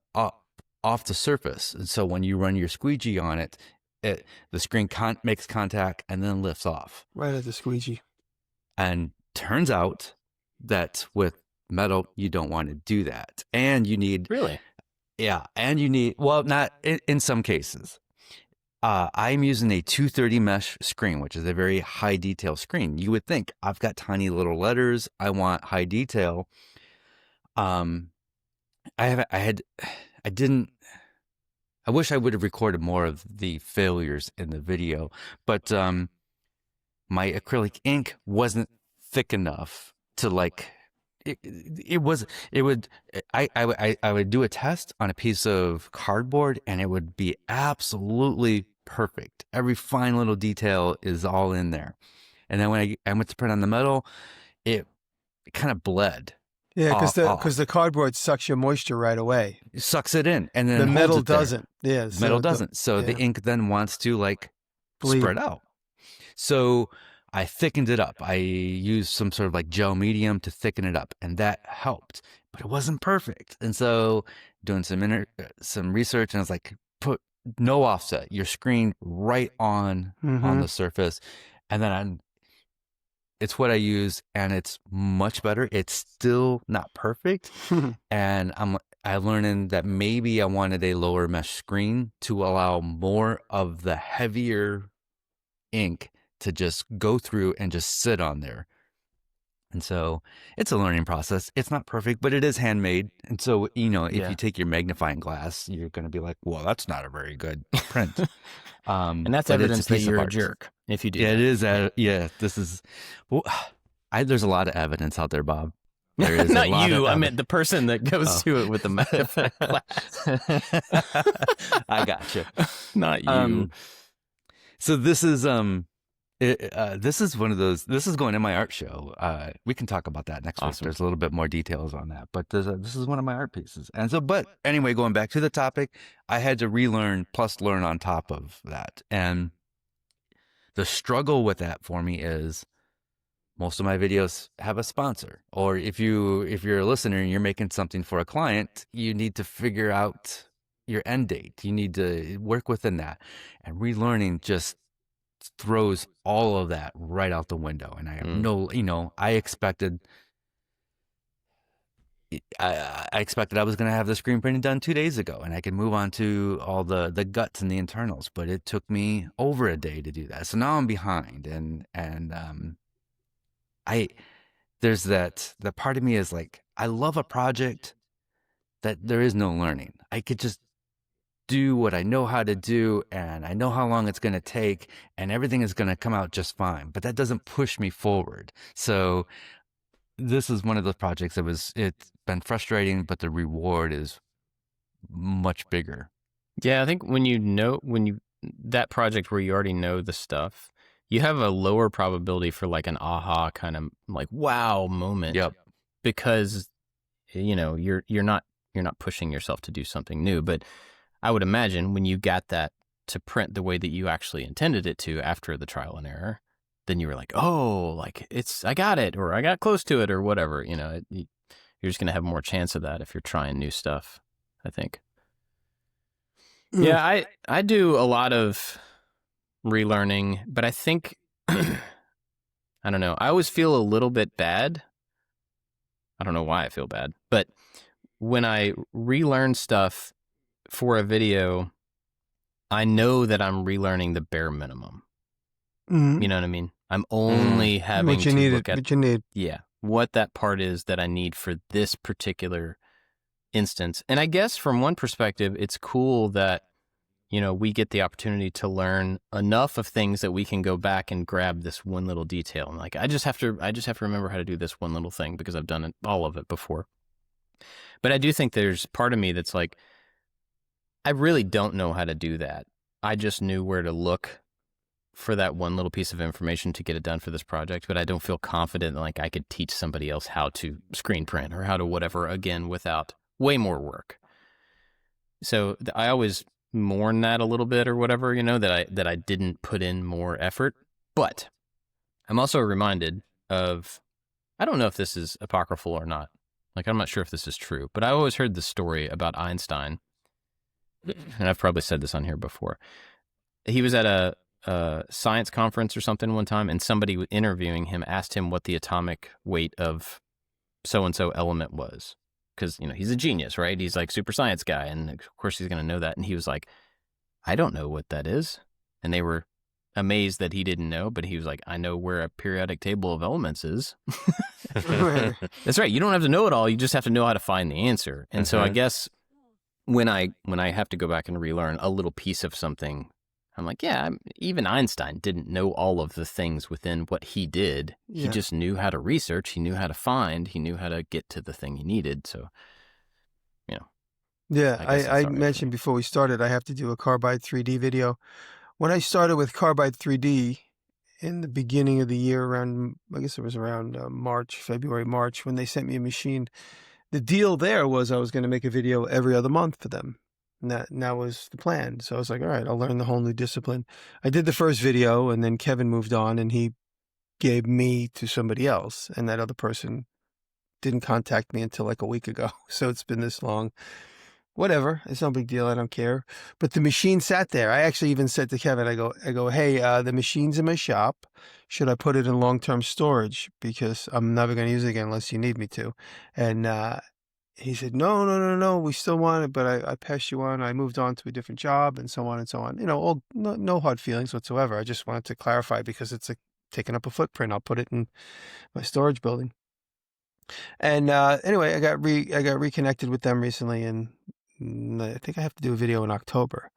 surface. And so when you run your squeegee on it, the screen makes contact and then lifts off.
Right at the squeegee.
And turns out that with metal, you don't want to do that. And you need...
Really?
Yeah, and you need, well, not in some cases. I'm using a 230 mesh screen, which is a very high detail screen. You would think I've got tiny little letters. I want high detail. I wish I would have recorded more of the failures in the video, but my acrylic ink wasn't thick enough to like. I would do a test on a piece of cardboard and it would be absolutely perfect. Every fine little detail is all in there. And then when I went to print on the metal, it kind of bled.
Yeah, because the cardboard sucks your moisture right away.
It sucks it in, and then
the metal
holds it there.
doesn't. Yeah,
Metal doesn't. So the ink then wants to like spread out. So I thickened it up. I used some sort of like gel medium to thicken it up, and that helped. But it wasn't perfect. And so doing some research, and I was like, put no offset, your screen right on the surface. And then it's what I use, and it's much better. It's still not perfect. And I'm learning that maybe I wanted a lower mesh screen to allow more of the heavier ink to just go through and just sit on there. And so it's a learning process. It's not perfect, but it is handmade. And so, if you take your magnifying glass, you're going to be like, well, that's not a very good print.
And that's evidence that you're a jerk if you do.
Yeah, it is. This is, there's a lot of evidence out there, Bob. There is
not you. I meant the person that goes to it with the magnifying glass.
I gotcha.
Not you.
So this is this is one of those. This is going in my art show. We can talk about that next week. There's a little bit more details on that, but this is one of my art pieces. And so, but anyway, going back to the topic, I had to relearn plus learn on top of that. And the struggle with that for me is most of my videos have a sponsor, or if you're a listener and you're making something for a client, you need to figure out your end date. You need to work within that, and relearning just throws all of that right out the window. And I have I expected I was going to have the screen printing done 2 days ago, and I could move on to all the guts and the internals, but it took me over a day to do that. So now I'm behind, and there's that part of me is like, I love a project that there is no learning. I could just do what I know how to do, and I know how long it's going to take, and everything is going to come out just fine. But that doesn't push me forward. So this is one of those projects it's been frustrating, but the reward is much bigger.
Yeah, I think that project where you already know the stuff, you have a lower probability for like an aha kind of like wow moment.
Yep.
Because you're not pushing yourself to do something new. But I would imagine when you got that to print the way that you actually intended it to after the trial and error, then you were like, oh, like I got it, or I got close to it, or whatever. You're just going to have more chance of that if you're trying new stuff, I think. Yeah, I do a lot of relearning, but I think, I don't know. I always feel a little bit bad. I don't know why I feel bad, but when I relearn stuff for a video, I know that I'm relearning the bare minimum.
Mhm.
You know what I mean? I'm only having
What you
to
need,
look at,
what you need.
yeah, what that part is that I need for this particular instance. And I guess from one perspective, it's cool that, you know, we get the opportunity to learn enough of things that we can go back and grab this one little detail. And like, I just have to remember how to do this one little thing because I've done it, all of it before. But I do think there's part of me that's like, I really don't know how to do that. I just knew where to look for that one little piece of information to get it done for this project, but I don't feel confident like I could teach somebody else how to screen print or how to whatever, again, without way more work. So I always mourn that a little bit or whatever, you know, that I didn't put in more effort. But I'm also reminded of, I don't know if this is apocryphal or not. Like, I'm not sure if this is true, but I always heard the story about Einstein, and I've probably said this on here before. He was at a science conference or something one time, and somebody interviewing him asked him what the atomic weight of so-and-so element was. Because, you know, he's a genius, right? He's like super science guy, and of course he's going to know that. And he was like, I don't know what that is. And they were amazed that he didn't know, but he was like, I know where a periodic table of elements is. That's right. You don't have to know it all. You just have to know how to find the answer. And so I guess when I have to go back and relearn a little piece of something, I'm like, yeah, even Einstein didn't know all of the things within what he did.
Yeah.
He just knew how to research. He knew how to find. He knew how to get to the thing he needed. So, you know.
Yeah,
I guess
I
that's all right.
mentioned before we started, I have to do a Carbide 3D video. When I started with Carbide 3D in the beginning of the year, around, I guess it was around February, March, when they sent me a machine, the deal there was I was going to make a video every other month for them. And that was the plan. So I was like, all right, I'll learn the whole new discipline. I did the first video, and then Kevin moved on, and he gave me to somebody else. And that other person didn't contact me until like a week ago. So it's been this long. Whatever. It's no big deal. I don't care. But the machine sat there. I actually even said to Kevin, I go, hey, the machine's in my shop. Should I put it in long-term storage? Because I'm never going to use it again unless you need me to. And he said, no. We still want it, but I passed you on. I moved on to a different job and so on and so on. You know, no hard feelings whatsoever. I just wanted to clarify because it's taking up a footprint. I'll put it in my storage building. And anyway, I got reconnected with them recently, and I think I have to do a video in October.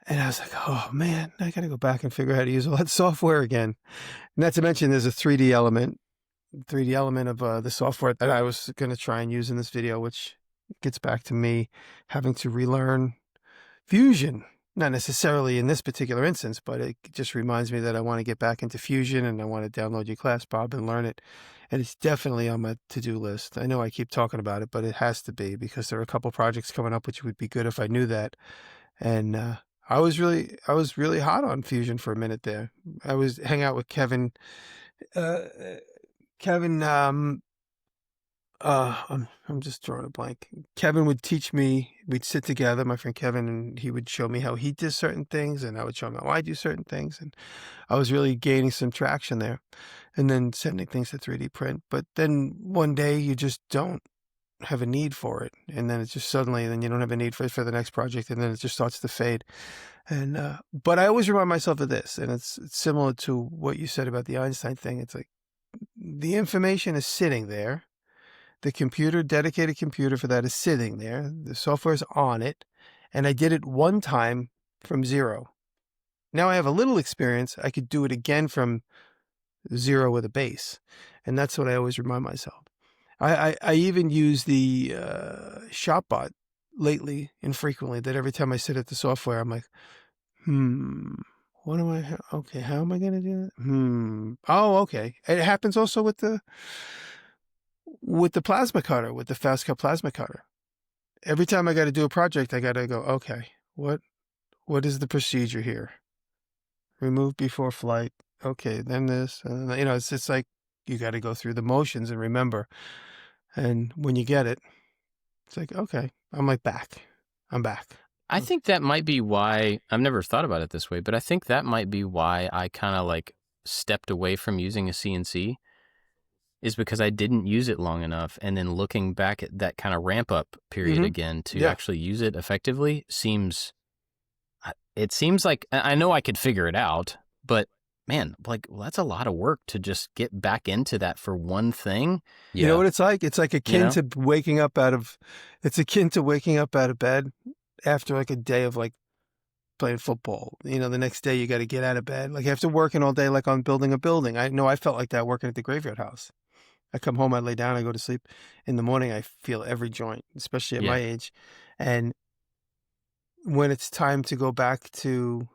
And I was like, oh man, I got to go back and figure out how to use all that software again. Not to mention there's a 3D element of the software that I was going to try and use in this video, which gets back to me having to relearn Fusion. Not necessarily in this particular instance, but it just reminds me that I want to get back into Fusion, and I want to download your class, Bob, and learn it. And it's definitely on my to-do list. I know I keep talking about it, but it has to be because there are a couple projects coming up which would be good if I knew that. And I was really hot on Fusion for a minute there. I was hang out with Kevin. I'm just drawing a blank. Kevin would teach me, we'd sit together, my friend Kevin, and he would show me how he did certain things, and I would show him how I do certain things. And I was really gaining some traction there, and then sending things to 3D print. But then one day you just don't have a need for it. And then it's just suddenly, then you don't have a need for it for the next project, and then it just starts to fade. And, but I always remind myself of this, and it's similar to what you said about the Einstein thing. It's like the information is sitting there. The dedicated computer for that is sitting there. The software is on it. And I did it one time from zero. Now I have a little experience. I could do it again from zero with a base. And that's what I always remind myself. I even use the ShopBot lately, infrequently, that every time I sit at the software, I'm like, okay, how am I going to do that? Oh, okay. And it happens also with the plasma cutter, with the fast cut plasma cutter. Every time I got to do a project, I got to go, okay, what is the procedure here? Remove before flight. Okay, then this, you know, it's just like you got to go through the motions and remember. And when you get it, it's like, okay, I'm back.
I think that might be why I've never thought about it this way, but I think that might be why I kind of like stepped away from using a CNC, is because I didn't use it long enough. And then looking back at that kind of ramp up period again to actually use it effectively seems like I know I could figure it out, but man, like, well, that's a lot of work to just get back into that for one thing.
You know what it's like? It's like akin to waking up out of bed after like a day of like playing football. The next day you got to get out of bed. Like after working all day, like on building a building. I know I felt like that working at the graveyard house. I come home, I lay down, I go to sleep. In the morning, I feel every joint, especially at my age. And when it's time to go back to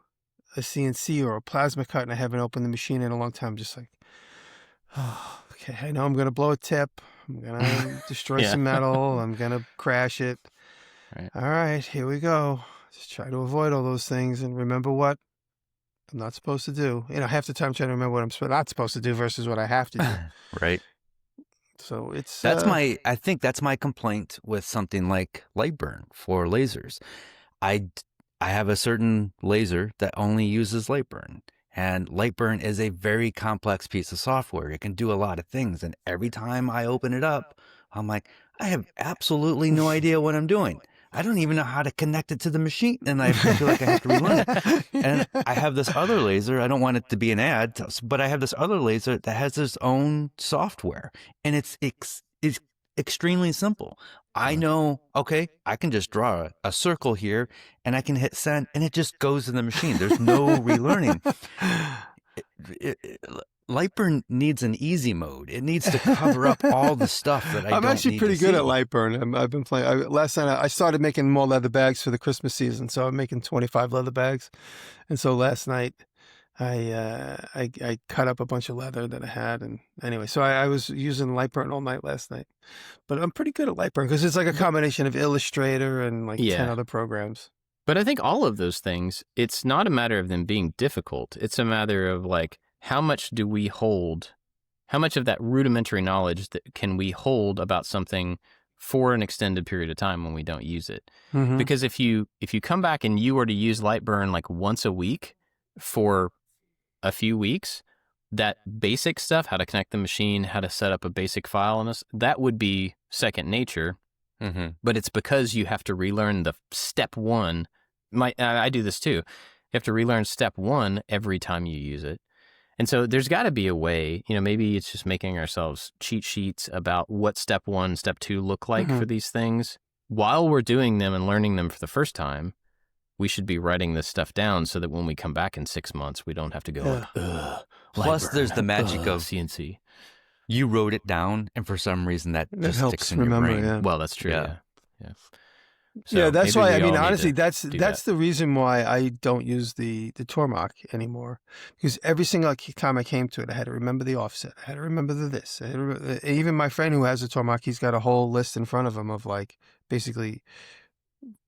a CNC or a plasma cut and I haven't opened the machine in a long time, I'm just like, oh, okay, I know I'm going to blow a tip. I'm going to destroy some metal. I'm going to crash it.
Right.
All right, here we go. Just try to avoid all those things and remember what I'm not supposed to do. Half the time I'm trying to remember what I'm not supposed to do versus what I have to do.
Right.
So it's...
I think that's my complaint with something like Lightburn for lasers. I have a certain laser that only uses Lightburn. And Lightburn is a very complex piece of software. It can do a lot of things. And every time I open it up, I'm like, I have absolutely no idea what I'm doing. I don't even know how to connect it to the machine. And I feel like I have to relearn it. And I have this other laser. I don't want it to be an ad, but I have this other laser that has its own software. And it's extremely simple. I know, okay, I can just draw a circle here and I can hit send and it just goes in the machine. There's no relearning. Lightburn needs an easy mode. It needs to cover up all the stuff that I'm actually
pretty good at Lightburn. I've been playing. Last night I started making more leather bags for the Christmas season, so I'm making 25 leather bags. And so last night I cut up a bunch of leather that I had, and anyway, so I was using Lightburn all night last night. But I'm pretty good at Lightburn because it's like a combination of Illustrator and like 10 other programs.
But I think all of those things, it's not a matter of them being difficult. It's a matter of like, how much do we hold? How much of that rudimentary knowledge that can we hold about something for an extended period of time when we don't use it?
Mm-hmm.
Because if you come back and you were to use Lightburn like once a week for a few weeks, that basic stuff, how to connect the machine, how to set up a basic file on this, that would be second nature.
Mm-hmm.
But it's because you have to relearn the step one. I do this too. You have to relearn step one every time you use it. And so there's got to be a way, maybe it's just making ourselves cheat sheets about what step one, step two look like for these things. While we're doing them and learning them for the first time, we should be writing this stuff down so that when we come back in 6 months, we don't have to go like, ugh.
Plus, there's the magic of
CNC.
You wrote it down, and for some reason that just
helps
sticks in your brain.
Yeah.
Well, that's true. Yeah.
So that's why, honestly, that's the reason why I don't use the Tormach anymore. Because every single time I came to it, I had to remember the offset. I had to remember this. Even my friend who has a Tormach, he's got a whole list in front of him of like basically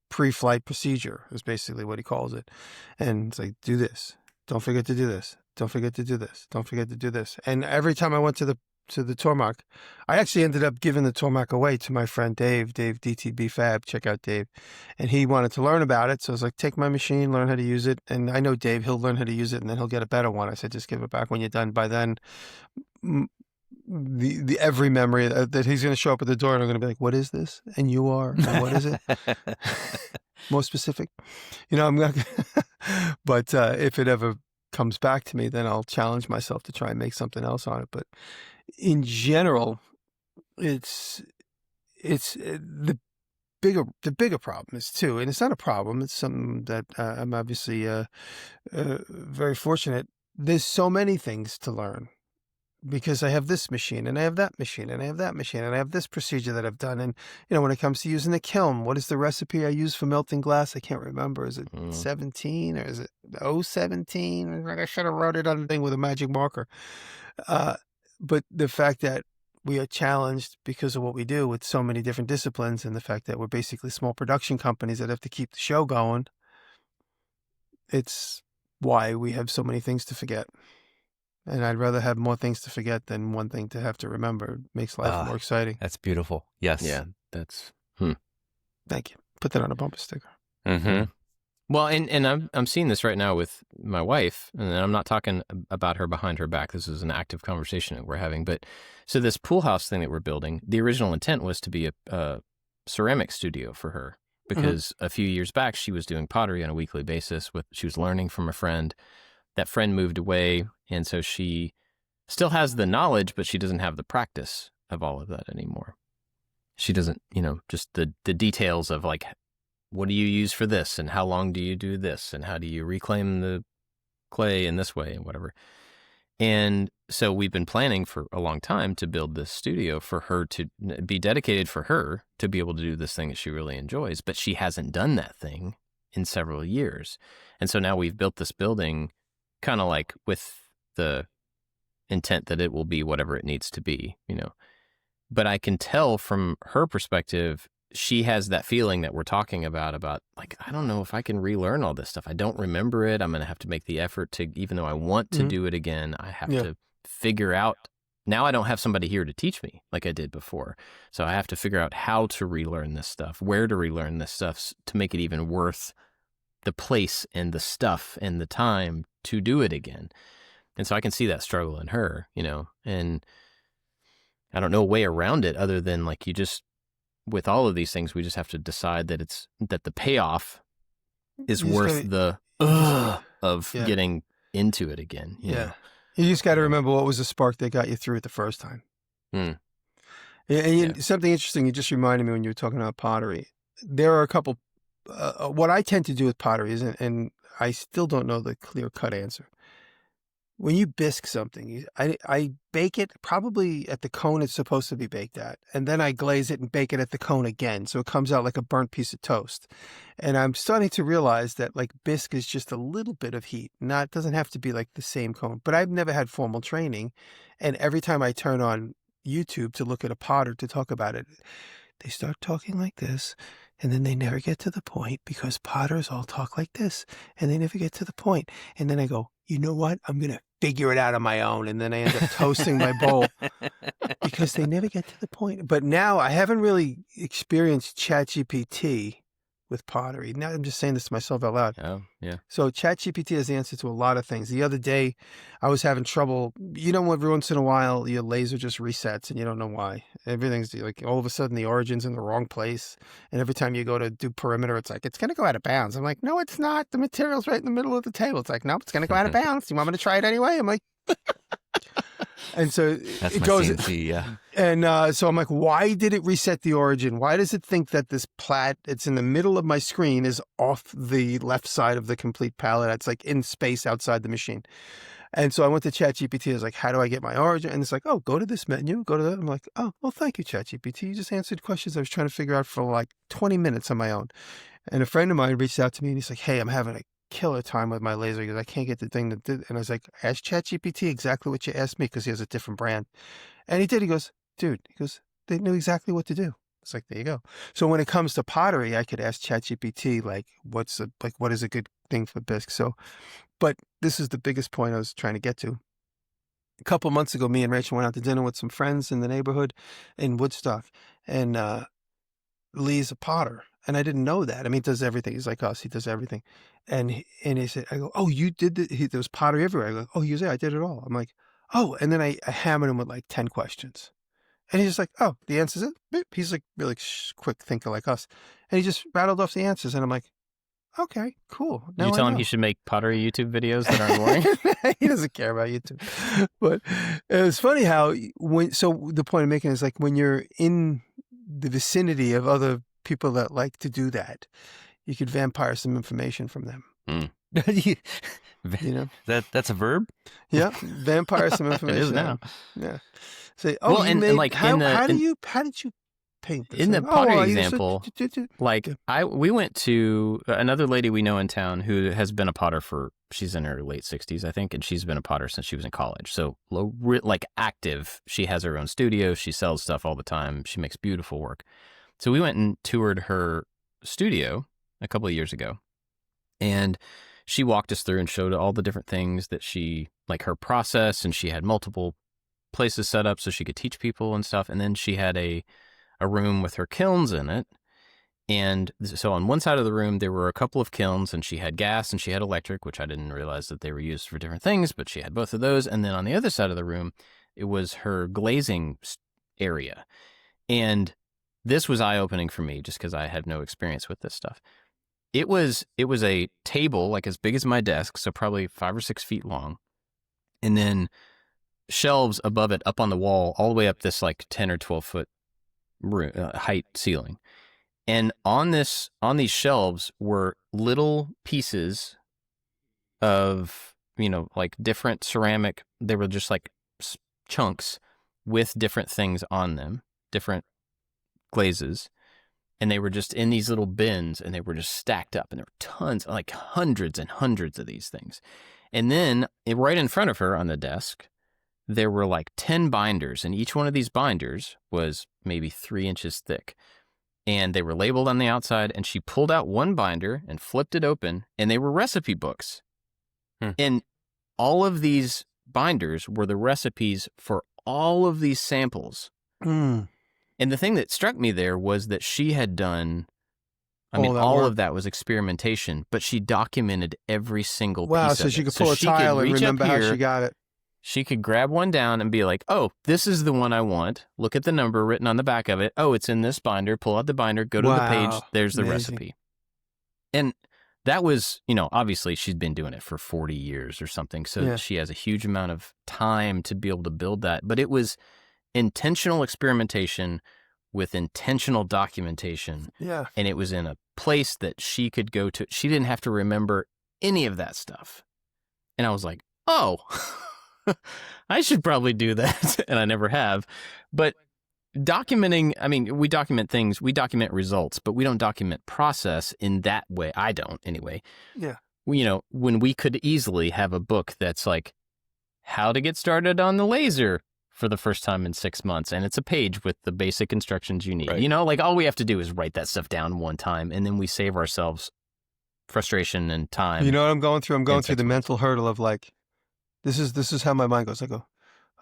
pre-flight procedure is basically what he calls it. And it's like, do this. Don't forget to do this. Don't forget to do this. Don't forget to do this. And every time I went to the Tormach, I actually ended up giving the Tormach away to my friend Dave DTB Fab. Check out Dave. And he wanted to learn about it. So I was like, take my machine, learn how to use it. And I know Dave, he'll learn how to use it and then he'll get a better one. I said, just give it back when you're done. By then, the every memory that he's going to show up at the door and I'm going to be like, what is this? And you are, and what is it? More specific. I'm not, but if it ever comes back to me, then I'll challenge myself to try and make something else on it. But in general, it's the bigger problem is too, and it's not a problem. It's something that I'm obviously very fortunate. There's so many things to learn because I have this machine and I have that machine and I have that machine and I have this procedure that I've done. And when it comes to using the kiln, what is the recipe I use for melting glass? I can't remember. Is it 17 or is it 017? I should have wrote it on the thing with a magic marker. But the fact that we are challenged because of what we do with so many different disciplines and the fact that we're basically small production companies that have to keep the show going, it's why we have so many things to forget. And I'd rather have more things to forget than one thing to have to remember. It makes life more exciting.
That's beautiful. Yes.
Yeah, that's...
Thank you. Put that on a bumper sticker.
Mm-hmm.
Well, and I'm seeing this right now with my wife, and I'm not talking about her behind her back. This is an active conversation that we're having. But so this pool house thing that we're building, the original intent was to be a ceramic studio for her, because a few years back she was doing pottery on a weekly basis. She was learning from a friend. That friend moved away, and so she still has the knowledge, but she doesn't have the practice of all of that anymore. She doesn't, just the details of like, what do you use for this, and how long do you do this, and how do you reclaim the clay in this way, and whatever. And so we've been planning for a long time to build this studio for her to be dedicated, for her to be able to do this thing that she really enjoys, but she hasn't done that thing in several years. And so now we've built this building kind of like with the intent that it will be whatever it needs to be, But I can tell from her perspective, she has that feeling that we're talking about like, I don't know if I can relearn all this stuff. I don't remember it. I'm going to have to make the effort to, even though I want to do it again, I have to figure out. Now I don't have somebody here to teach me like I did before. So I have to figure out how to relearn this stuff, where to relearn this stuff to make it even worth the place and the stuff and the time to do it again. And so I can see that struggle in her, and I don't know a way around it other than like with all of these things, we just have to decide that the payoff is worth the getting into it again.
You just got to remember what was the spark that got you through it the first time. And something interesting, you just reminded me when you were talking about pottery. There are a couple, what I tend to do with pottery is, and I still don't know the clear-cut answer. When you bisque something, I bake it probably at the cone it's supposed to be baked at, and then I glaze it and bake it at the cone again, so it comes out like a burnt piece of toast. And I'm starting to realize that like bisque is just a little bit of heat. It doesn't have to be like the same cone. But I've never had formal training, and every time I turn on YouTube to look at a potter to talk about it, they start talking like this, and then they never get to the point, because potters all talk like this, and they never get to the point. And then I go, you know what? I'm going to figure it out on my own. And then I end up toasting my bowl because they never get to the point. But now I haven't really experienced ChatGPT with pottery. Now I'm just saying this to myself out loud.
Oh, yeah.
So ChatGPT has the answer to a lot of things. The other day I was having trouble. Every once in a while your laser just resets and you don't know why. Everything's like all of a sudden the origin's in the wrong place. And every time you go to do perimeter, it's like, it's going to go out of bounds. I'm like, no, it's not. The material's right in the middle of the table. It's like, nope, it's going to go out of bounds. You want me to try it anyway? I'm like, and so
That's
it
my
goes.
CNC, yeah.
And so I'm like, why did it reset the origin? Why does it think that this plat, it's in the middle of my screen, is off the left side of the complete palette? It's like in space outside the machine. And so I went to ChatGPT. I was like, how do I get my origin? And it's like, oh, go to this menu, go to that. I'm like, oh, well, thank you, ChatGPT. You just answered questions I was trying to figure out for like 20 minutes on my own. And a friend of mine reached out to me and he's like, hey, I'm having a killer time with my laser because I can't get the thing that did. And I was like, ask ChatGPT exactly what you asked me, because he has a different brand. And he did. He goes, dude, they knew exactly what to do. It's like, there you go. So when it comes to pottery, I could ask ChatGPT, like, what is a good thing for bisque? So, but this is the biggest point I was trying to get to. A couple months ago, me and Rachel went out to dinner with some friends in the neighborhood in Woodstock, and Lee's a potter. And I didn't know that. I mean, he does everything. He's like us. He does everything. And he said, I go, oh, you did there was pottery everywhere. I go, oh, I did it all. I'm like, oh. And then I hammered him with like 10 questions. And he's just like, oh, the answer's it. Beep. He's like really quick thinker like us. And he just rattled off the answers. And I'm like, okay, cool.
Now you tell him he should make pottery YouTube videos that aren't boring?
He doesn't care about YouTube. But it was funny how so the point I'm making is like when you're in the vicinity of other people that like to do that, you could vampire some information from them.
That's a verb?
Yeah, vampire some information.
It is now.
Yeah. Say, oh,
well, and like
how did you paint this?
In the pottery example,
like
we went to another lady we know in town who has been a potter she's in her late 60s, I think, and she's been a potter since she was in college. So like active, she has her own studio. She sells stuff all the time. She makes beautiful work. So we went and toured her studio a couple of years ago, and she walked us through and showed all the different things that like her process, and she had multiple places set up so she could teach people and stuff. And then she had a room with her kilns in it. And so on one side of the room, there were a couple of kilns, and she had gas and she had electric, which I didn't realize that they were used for different things, but she had both of those. And then on the other side of the room, it was her glazing area. And this was eye-opening for me just because I had no experience with this stuff. It was a table like as big as my desk, so probably 5 or 6 feet long, and then shelves above it up on the wall all the way up this like 10 or 12 foot height ceiling. And on these shelves were little pieces of, like different ceramic. They were just like chunks with different things on them, different glazes. And they were just in these little bins, and they were just stacked up. And there were tons, like hundreds and hundreds of these things. And then right in front of her on the desk, there were like 10 binders. And each one of these binders was maybe 3 inches thick. And they were labeled on the outside. And she pulled out one binder and flipped it open. And they were recipe books. And all of these binders were the recipes for all of these samples. And the thing that struck me there was that she had done, all of that was experimentation, but she documented every single piece of it.
Wow, so she could pull a tile and remember how she got it.
She could grab one down and be like, oh, this is the one I want. Look at the number written on the back of it. Oh, it's in this binder. Pull out the binder, go to the page. There's the recipe. And that was, obviously she'd been doing it for 40 years or something. So she has a huge amount of time to be able to build that. But it was intentional experimentation with intentional documentation.
Yeah.
And it was in a place that she could go to. She didn't have to remember any of that stuff. And I was like, oh, I should probably do that. And I never have. But documenting, we document things, we document results, but we don't document process in that way. I don't, anyway.
Yeah.
When we could easily have a book that's like, how to get started on the laser for the first time in 6 months. And it's a page with the basic instructions you need.
Right.
Like all we have to do is write that stuff down one time, and then we save ourselves frustration and time.
You know what I'm going through? I'm going through the mental hurdle of like, this is how my mind goes. I go,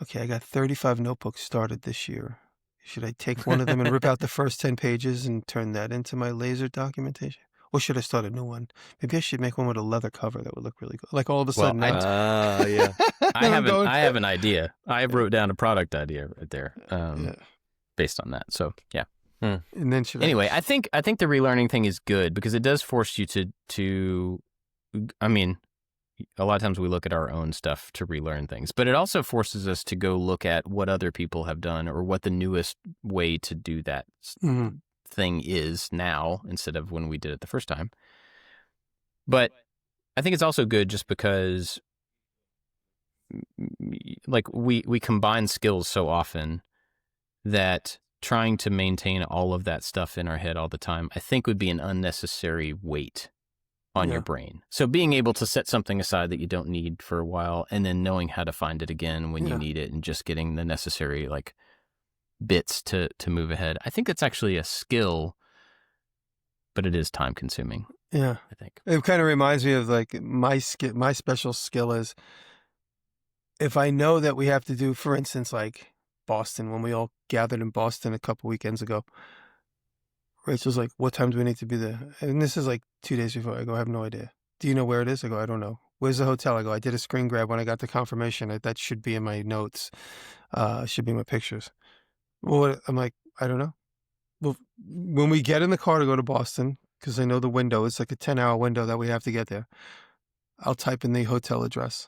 okay, I got 35 notebooks started this year. Should I take one of them and rip out the first 10 pages and turn that into my laser documentation? Or should I start a new one? Maybe I should make one with a leather cover that would look really good. Like all of a sudden,
yeah.
I have an idea. I wrote down a product idea right there, based on that. So yeah.
And then
anyway, I think the relearning thing is good because it does force you to. A lot of times we look at our own stuff to relearn things, but it also forces us to go look at what other people have done or what the newest way to do that thing is now instead of when we did it the first time. But I think it's also good just because like we combine skills so often that trying to maintain all of that stuff in our head all the time, I think would be an unnecessary weight on your brain. So being able to set something aside that you don't need for a while and then knowing how to find it again when you need it and just getting the necessary like bits to move ahead. I think that's actually a skill, but it is time consuming.
Yeah.
I think.
It kind of reminds me of like my special skill is if I know that we have to do, for instance, like Boston, when we all gathered in Boston a couple weekends ago, Rachel's like, what time do we need to be there? And this is like 2 days before. I go, I have no idea. Do you know where it is? I go, I don't know. Where's the hotel? I go, I did a screen grab when I got the confirmation. That should be in my notes. Should be in my pictures. Well, I'm like, I don't know. Well, when we get in the car to go to Boston, because I know the window, it's like a 10-hour window that we have to get there, I'll type in the hotel address.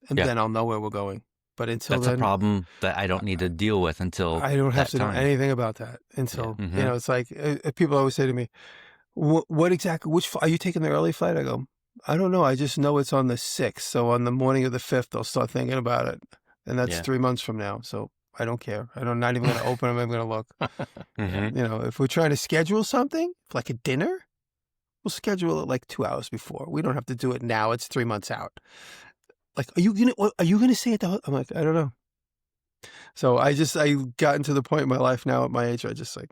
And then I'll know where we're going. But until
that's
then,
a problem that I don't need to deal with until
I don't have to
time.
know anything about that until it's like people always say to me, "What exactly? Which are you taking the early flight?" I go, "I don't know. I just know it's on the 6th. So on the morning of the 5th, I'll start thinking about it, and that's 3 months from now. So I don't care. I'm not even going to open them. I'm going to look. If we're trying to schedule something like a dinner, we'll schedule it like 2 hours before. We don't have to do it now. It's 3 months out." Like, are you gonna say it? I'm like, I don't know. So I gotten to the point in my life now at my age, I just like,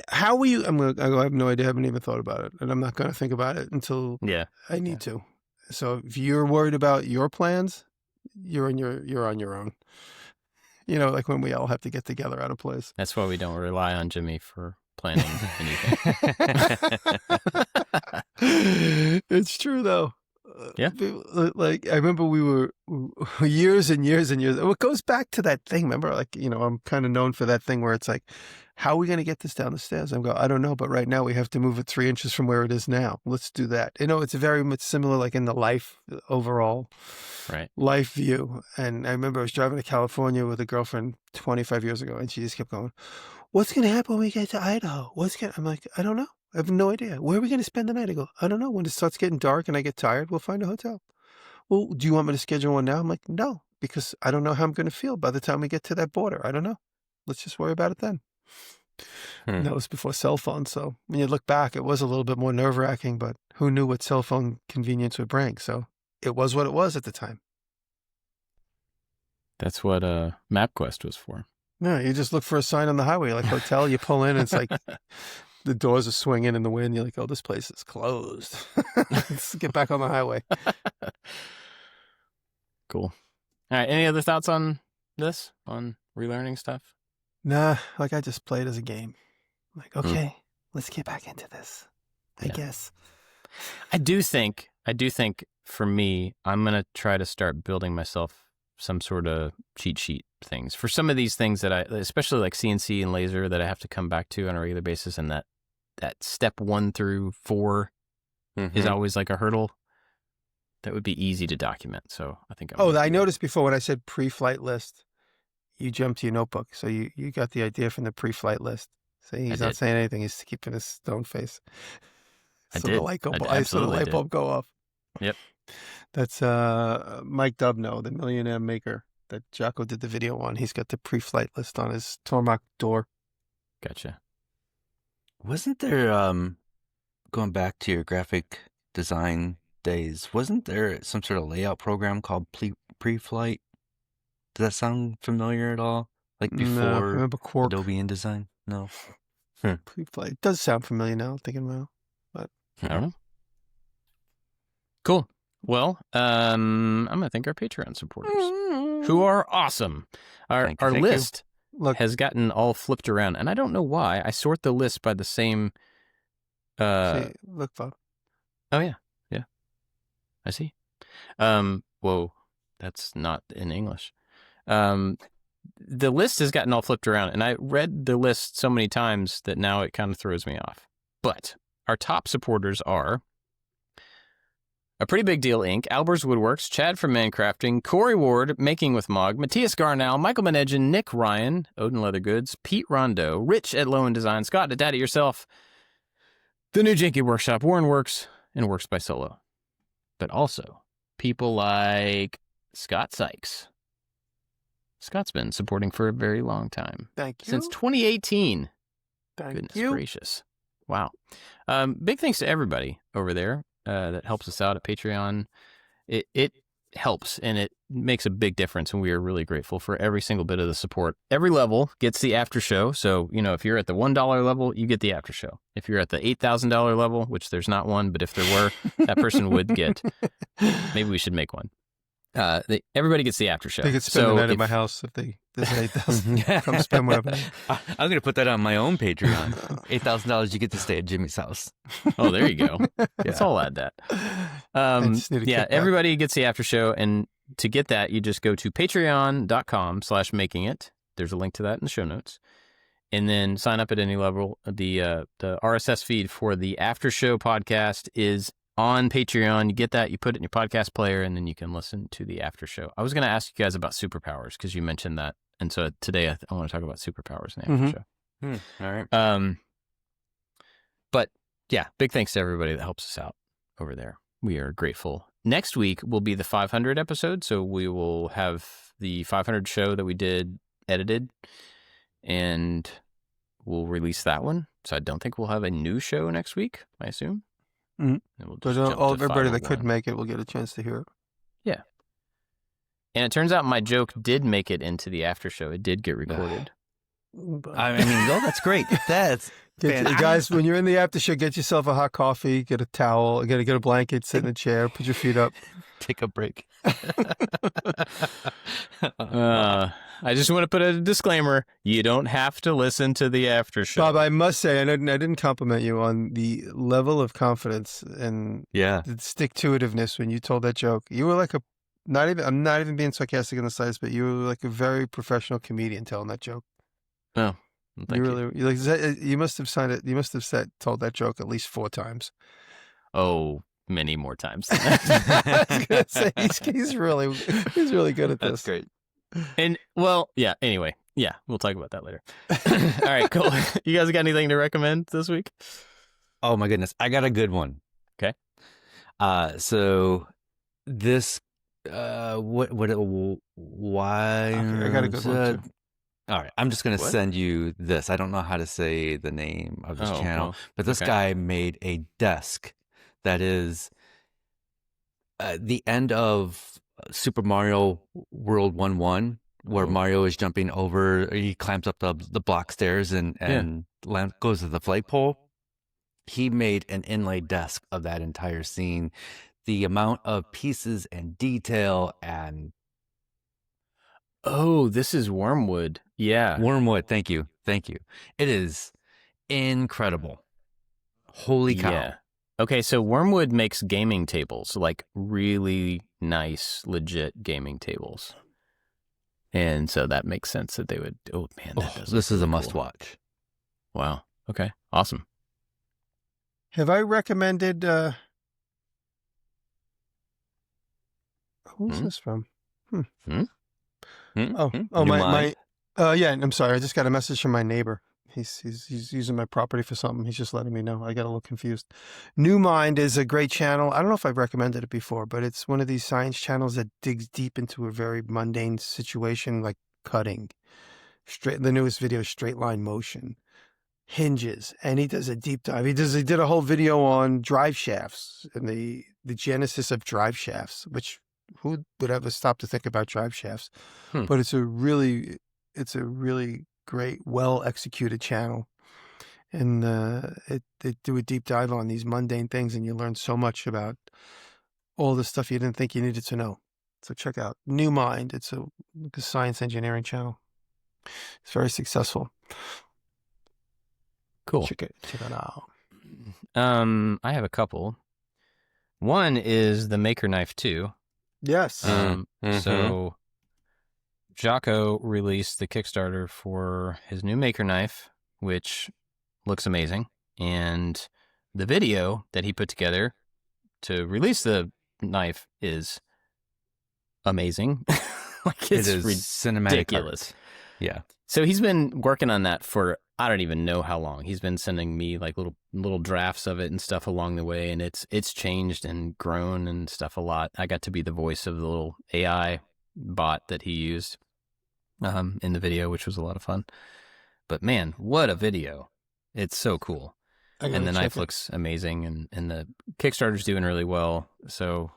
how will you, I have no idea. I haven't even thought about it. And I'm not going to think about it until I need to. So if you're worried about your plans, you're on your own. Like when we all have to get together at a place.
That's why we don't rely on Jimmy for planning anything.
It's true though.
Yeah.
Like I remember we were years and years and years. It goes back to that thing. Remember, like, I'm kind of known for that thing where it's like, how are we going to get this down the stairs? I don't know, but right now we have to move it 3 inches from where it is now. Let's do that. It's very much similar, like in the life overall,
Right.
life view. And I remember I was driving to California with a girlfriend 25 years ago, and she just kept going, "What's going to happen when we get to Idaho? I'm like, I don't know. I have no idea. Where are we going to spend the night? I go, I don't know. When it starts getting dark and I get tired, we'll find a hotel. Well, do you want me to schedule one now? I'm like, no, because I don't know how I'm going to feel by the time we get to that border. I don't know. Let's just worry about it then. And that was before cell phones. So when you look back, it was a little bit more nerve-wracking, but who knew what cell phone convenience would bring? So it was what it was at the time.
That's what MapQuest was for.
No, you just look for a sign on the highway, like hotel, you pull in, and it's like the doors are swinging in the wind. You're like, oh, this place is closed. Let's get back on the highway.
Cool. All right. Any other thoughts on this, on relearning stuff?
Nah, like I just played as a game. Like, okay, let's get back into this, I guess.
I do think for me, I'm going to try to start building myself some sort of cheat sheet things for some of these things that especially like CNC and laser, that I have to come back to on a regular basis. And that step 1 through 4 is always like a hurdle. That would be easy to document. So I think
I noticed before when I said pre-flight list, you jumped to your notebook. So you got the idea from the pre-flight list. So he's not saying anything. He's keeping his stone face. So the light bulb go off.
Yep.
That's Mike Dubno, the millionaire maker that Jocko did the video on. He's got the pre-flight list on his tarmac door.
Gotcha.
Wasn't there, going back to your graphic design days, wasn't there some sort of layout program called pre-flight? Does that sound familiar at all? Like before
No, I remember Quark.
Adobe InDesign? No.
Pre-flight. It does sound familiar now, thinking about it. But
I don't know. Cool. Well, I'm going to thank our Patreon supporters, who are awesome. Our list has gotten all flipped around, and I don't know why. I sort the list by the same...
see, look, Bob.
Oh, yeah. Yeah. I see. Whoa. That's not in English. The list has gotten all flipped around, and I read the list so many times that now it kind of throws me off. But our top supporters are... A Pretty Big Deal Inc., Albers Woodworks, Chad from Mancrafting, Corey Ward, Making with Mog, Matthias Garnell, Michael Menedgen, Nick Ryan, Odin Leather Goods, Pete Rondo, Rich at Lowen Design, Scott at Daddy Yourself, The New Janky Workshop, Warren Works, and Works by Solo. But also, people like Scott Sykes. Scott's been supporting for a very long time.
Thank you.
Since 2018.
Goodness
Gracious. Wow. Big thanks to everybody over there that helps us out at Patreon. It helps, and it makes a big difference, and we are really grateful for every single bit of the support. Every level gets the after show. So, if you're at the $1 level, you get the after show. If you're at the $8,000 level, which there's not one, but if there were, that person would get. Maybe we should make one. Everybody gets the after show.
They could spend the night at my house if there's $8,000. Come spend whatever.
I'm going to put that on my own Patreon. $8,000, you get to stay at Jimmy's house.
Oh, there you go. Let's all add that. Everybody gets the after show, and to get that, you just go to patreon.com/makingit. There's a link to that in the show notes. And then sign up at any level. The RSS feed for the after show podcast is on Patreon. You get that, you put it in your podcast player, and then you can listen to the after show. I was going to ask you guys about superpowers because you mentioned that. And so today I want to talk about superpowers in the after show.
All right.
But yeah, big thanks to everybody that helps us out over there. We are grateful. Next week will be the 500 episode. So we will have the 500 show that we did edited, and we'll release that one. So I don't think we'll have a new show next week, I assume.
Mm-hmm.
We'll
but everybody that couldn't make it will get a chance to hear it.
Yeah. And it turns out my joke did make it into the after show. It did get recorded.
That's great. That's fantastic.
Guys, when you're in the after show, get yourself a hot coffee, get a towel, get a blanket, sit in a chair, put your feet up.
Take a break.
I just want to put a disclaimer. You don't have to listen to the after show.
Bob, I must say, and I didn't compliment you on the level of confidence and the stick-to-itiveness when you told that joke. You were like I'm not even being sarcastic in the slightest, but you were like a very professional comedian telling that joke.
Oh, well, thank you.
You must have told that joke at least 4 times.
Oh, many more times.
I was gonna say he's really good at this.
That's great.
And anyway, we'll talk about that later. All right, cool. You guys got anything to recommend this week?
Oh my goodness, I got a good one.
Okay.
So this why
I got a good one too.
All right, I'm just going to send you this. I don't know how to say the name of this channel, but this guy made a desk that is the end of Super Mario World 1-1, where Mario is jumping over. He climbs up the block stairs and goes to the flagpole. He made an inlay desk of that entire scene. The amount of pieces and detail and...
Oh, this is Wormwood. Yeah.
Wormwood. Thank you. It is incredible. Holy cow.
Yeah. Okay, so Wormwood makes gaming tables, like really nice, legit gaming tables. And so that makes sense that they would,
this is a must watch.
Wow. Okay, awesome.
Have I recommended, who's this from? My I'm sorry. I just got a message from my neighbor. He's using my property for something. He's just letting me know. I got a little confused. New Mind is a great channel. I don't know if I've recommended it before, but it's one of these science channels that digs deep into a very mundane situation like cutting. The newest video is straight line motion, hinges, and he does a deep dive. He did a whole video on drive shafts and the genesis of drive shafts, which who would ever stop to think about drive shafts? But it's a really great, well-executed channel. And they do a deep dive on these mundane things, and you learn so much about all the stuff you didn't think you needed to know. So check out New Mind. It's a science engineering channel. It's very successful.
Cool.
Check it out.
I have a couple. One is the Maker Knife 2.
Yes.
So Jocko released the Kickstarter for his new Maker Knife, which looks amazing. And the video that he put together to release the knife is amazing.
Like it is
ridiculous.
Cinematic. Yeah.
So he's been working on that for I don't even know how long. He's been sending me like little drafts of it and stuff along the way, and it's changed and grown and stuff a lot. I got to be the voice of the little AI bot that he used in the video, which was a lot of fun. But man, what a video. It's so cool. And the knife looks amazing, and the Kickstarter's doing really well. So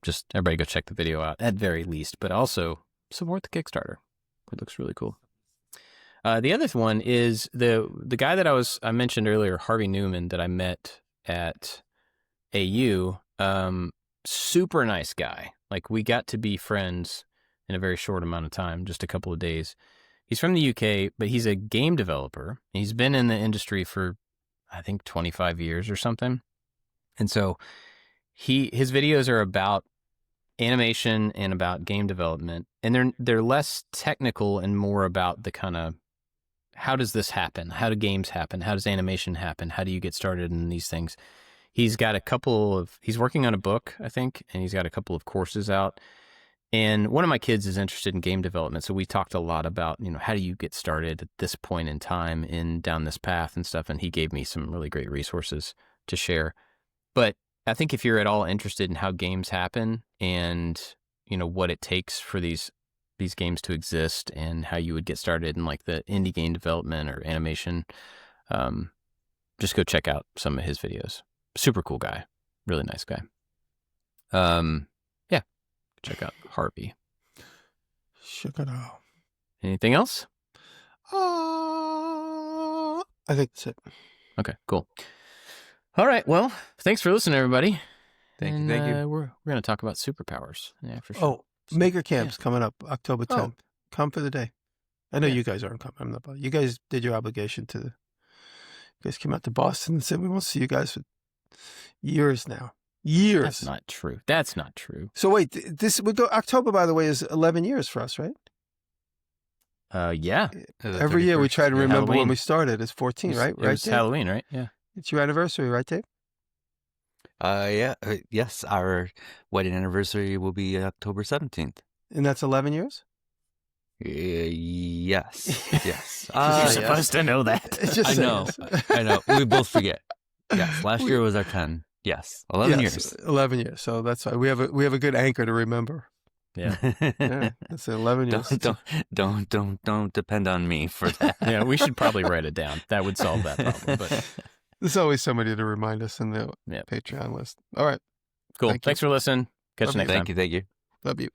just everybody go check the video out at very least, but also support the Kickstarter. It looks really cool. The other one is the guy that I mentioned earlier, Harvey Newman, that I met at AU. Super nice guy. Like we got to be friends in a very short amount of time, just a couple of days. He's from the UK, but he's a game developer. He's been in the industry for, I think, 25 years or something. And so his videos are about animation and about game development, and they're less technical and more about the kind of how does this happen? How do games happen? How does animation happen? How do you get started in these things? He's working on a book, I think, and he's got a couple of courses out. And one of my kids is interested in game development, so we talked a lot about, how do you get started at this point in time down this path and stuff, and he gave me some really great resources to share. But I think if you're at all interested in how games happen and, what it takes for these games to exist and how you would get started in like the indie game development or animation, just go check out some of his videos. Super cool guy. Really nice guy. Check out Harvey.
Check it out.
Anything else?
I think that's it.
Okay, cool. All right. Well, thanks for listening, everybody.
Thank you.
We're going to talk about superpowers after show.
Oh, Maker Camp's coming up October 10th.
Oh.
Come for the day. I know
Yeah.
you guys aren't coming. I'm not. You guys did your obligation to. You guys came out to Boston and said we won't see you guys for years now. Years.
That's not true. That's not true.
So wait, this would go. October, by the way, is 11 years for us, right?
Yeah.
Every year we try to remember when
Halloween.
we started. It's 14, right?
It
Right,
was
Dave?
Halloween, right? Yeah.
It's your anniversary, right, Dave?
Yes, our wedding anniversary will be October 17th.
And that's 11 years.
Yes. Yes.
You're supposed to know that.
It's just
I know. I know. We both forget. Yes. Last year was our 10. Yes. 11 years.
11 years. So that's why we have a good anchor to remember.
Yeah.
Yeah, that's 11 years.
Don't depend on me for that.
Yeah, we should probably write it down. That would solve that problem. But
There's always somebody to remind us in the
Yeah.
Patreon list. All right.
cool.
Thank you.
Thanks for listening. Catch you next time.
Thank you.
Love you.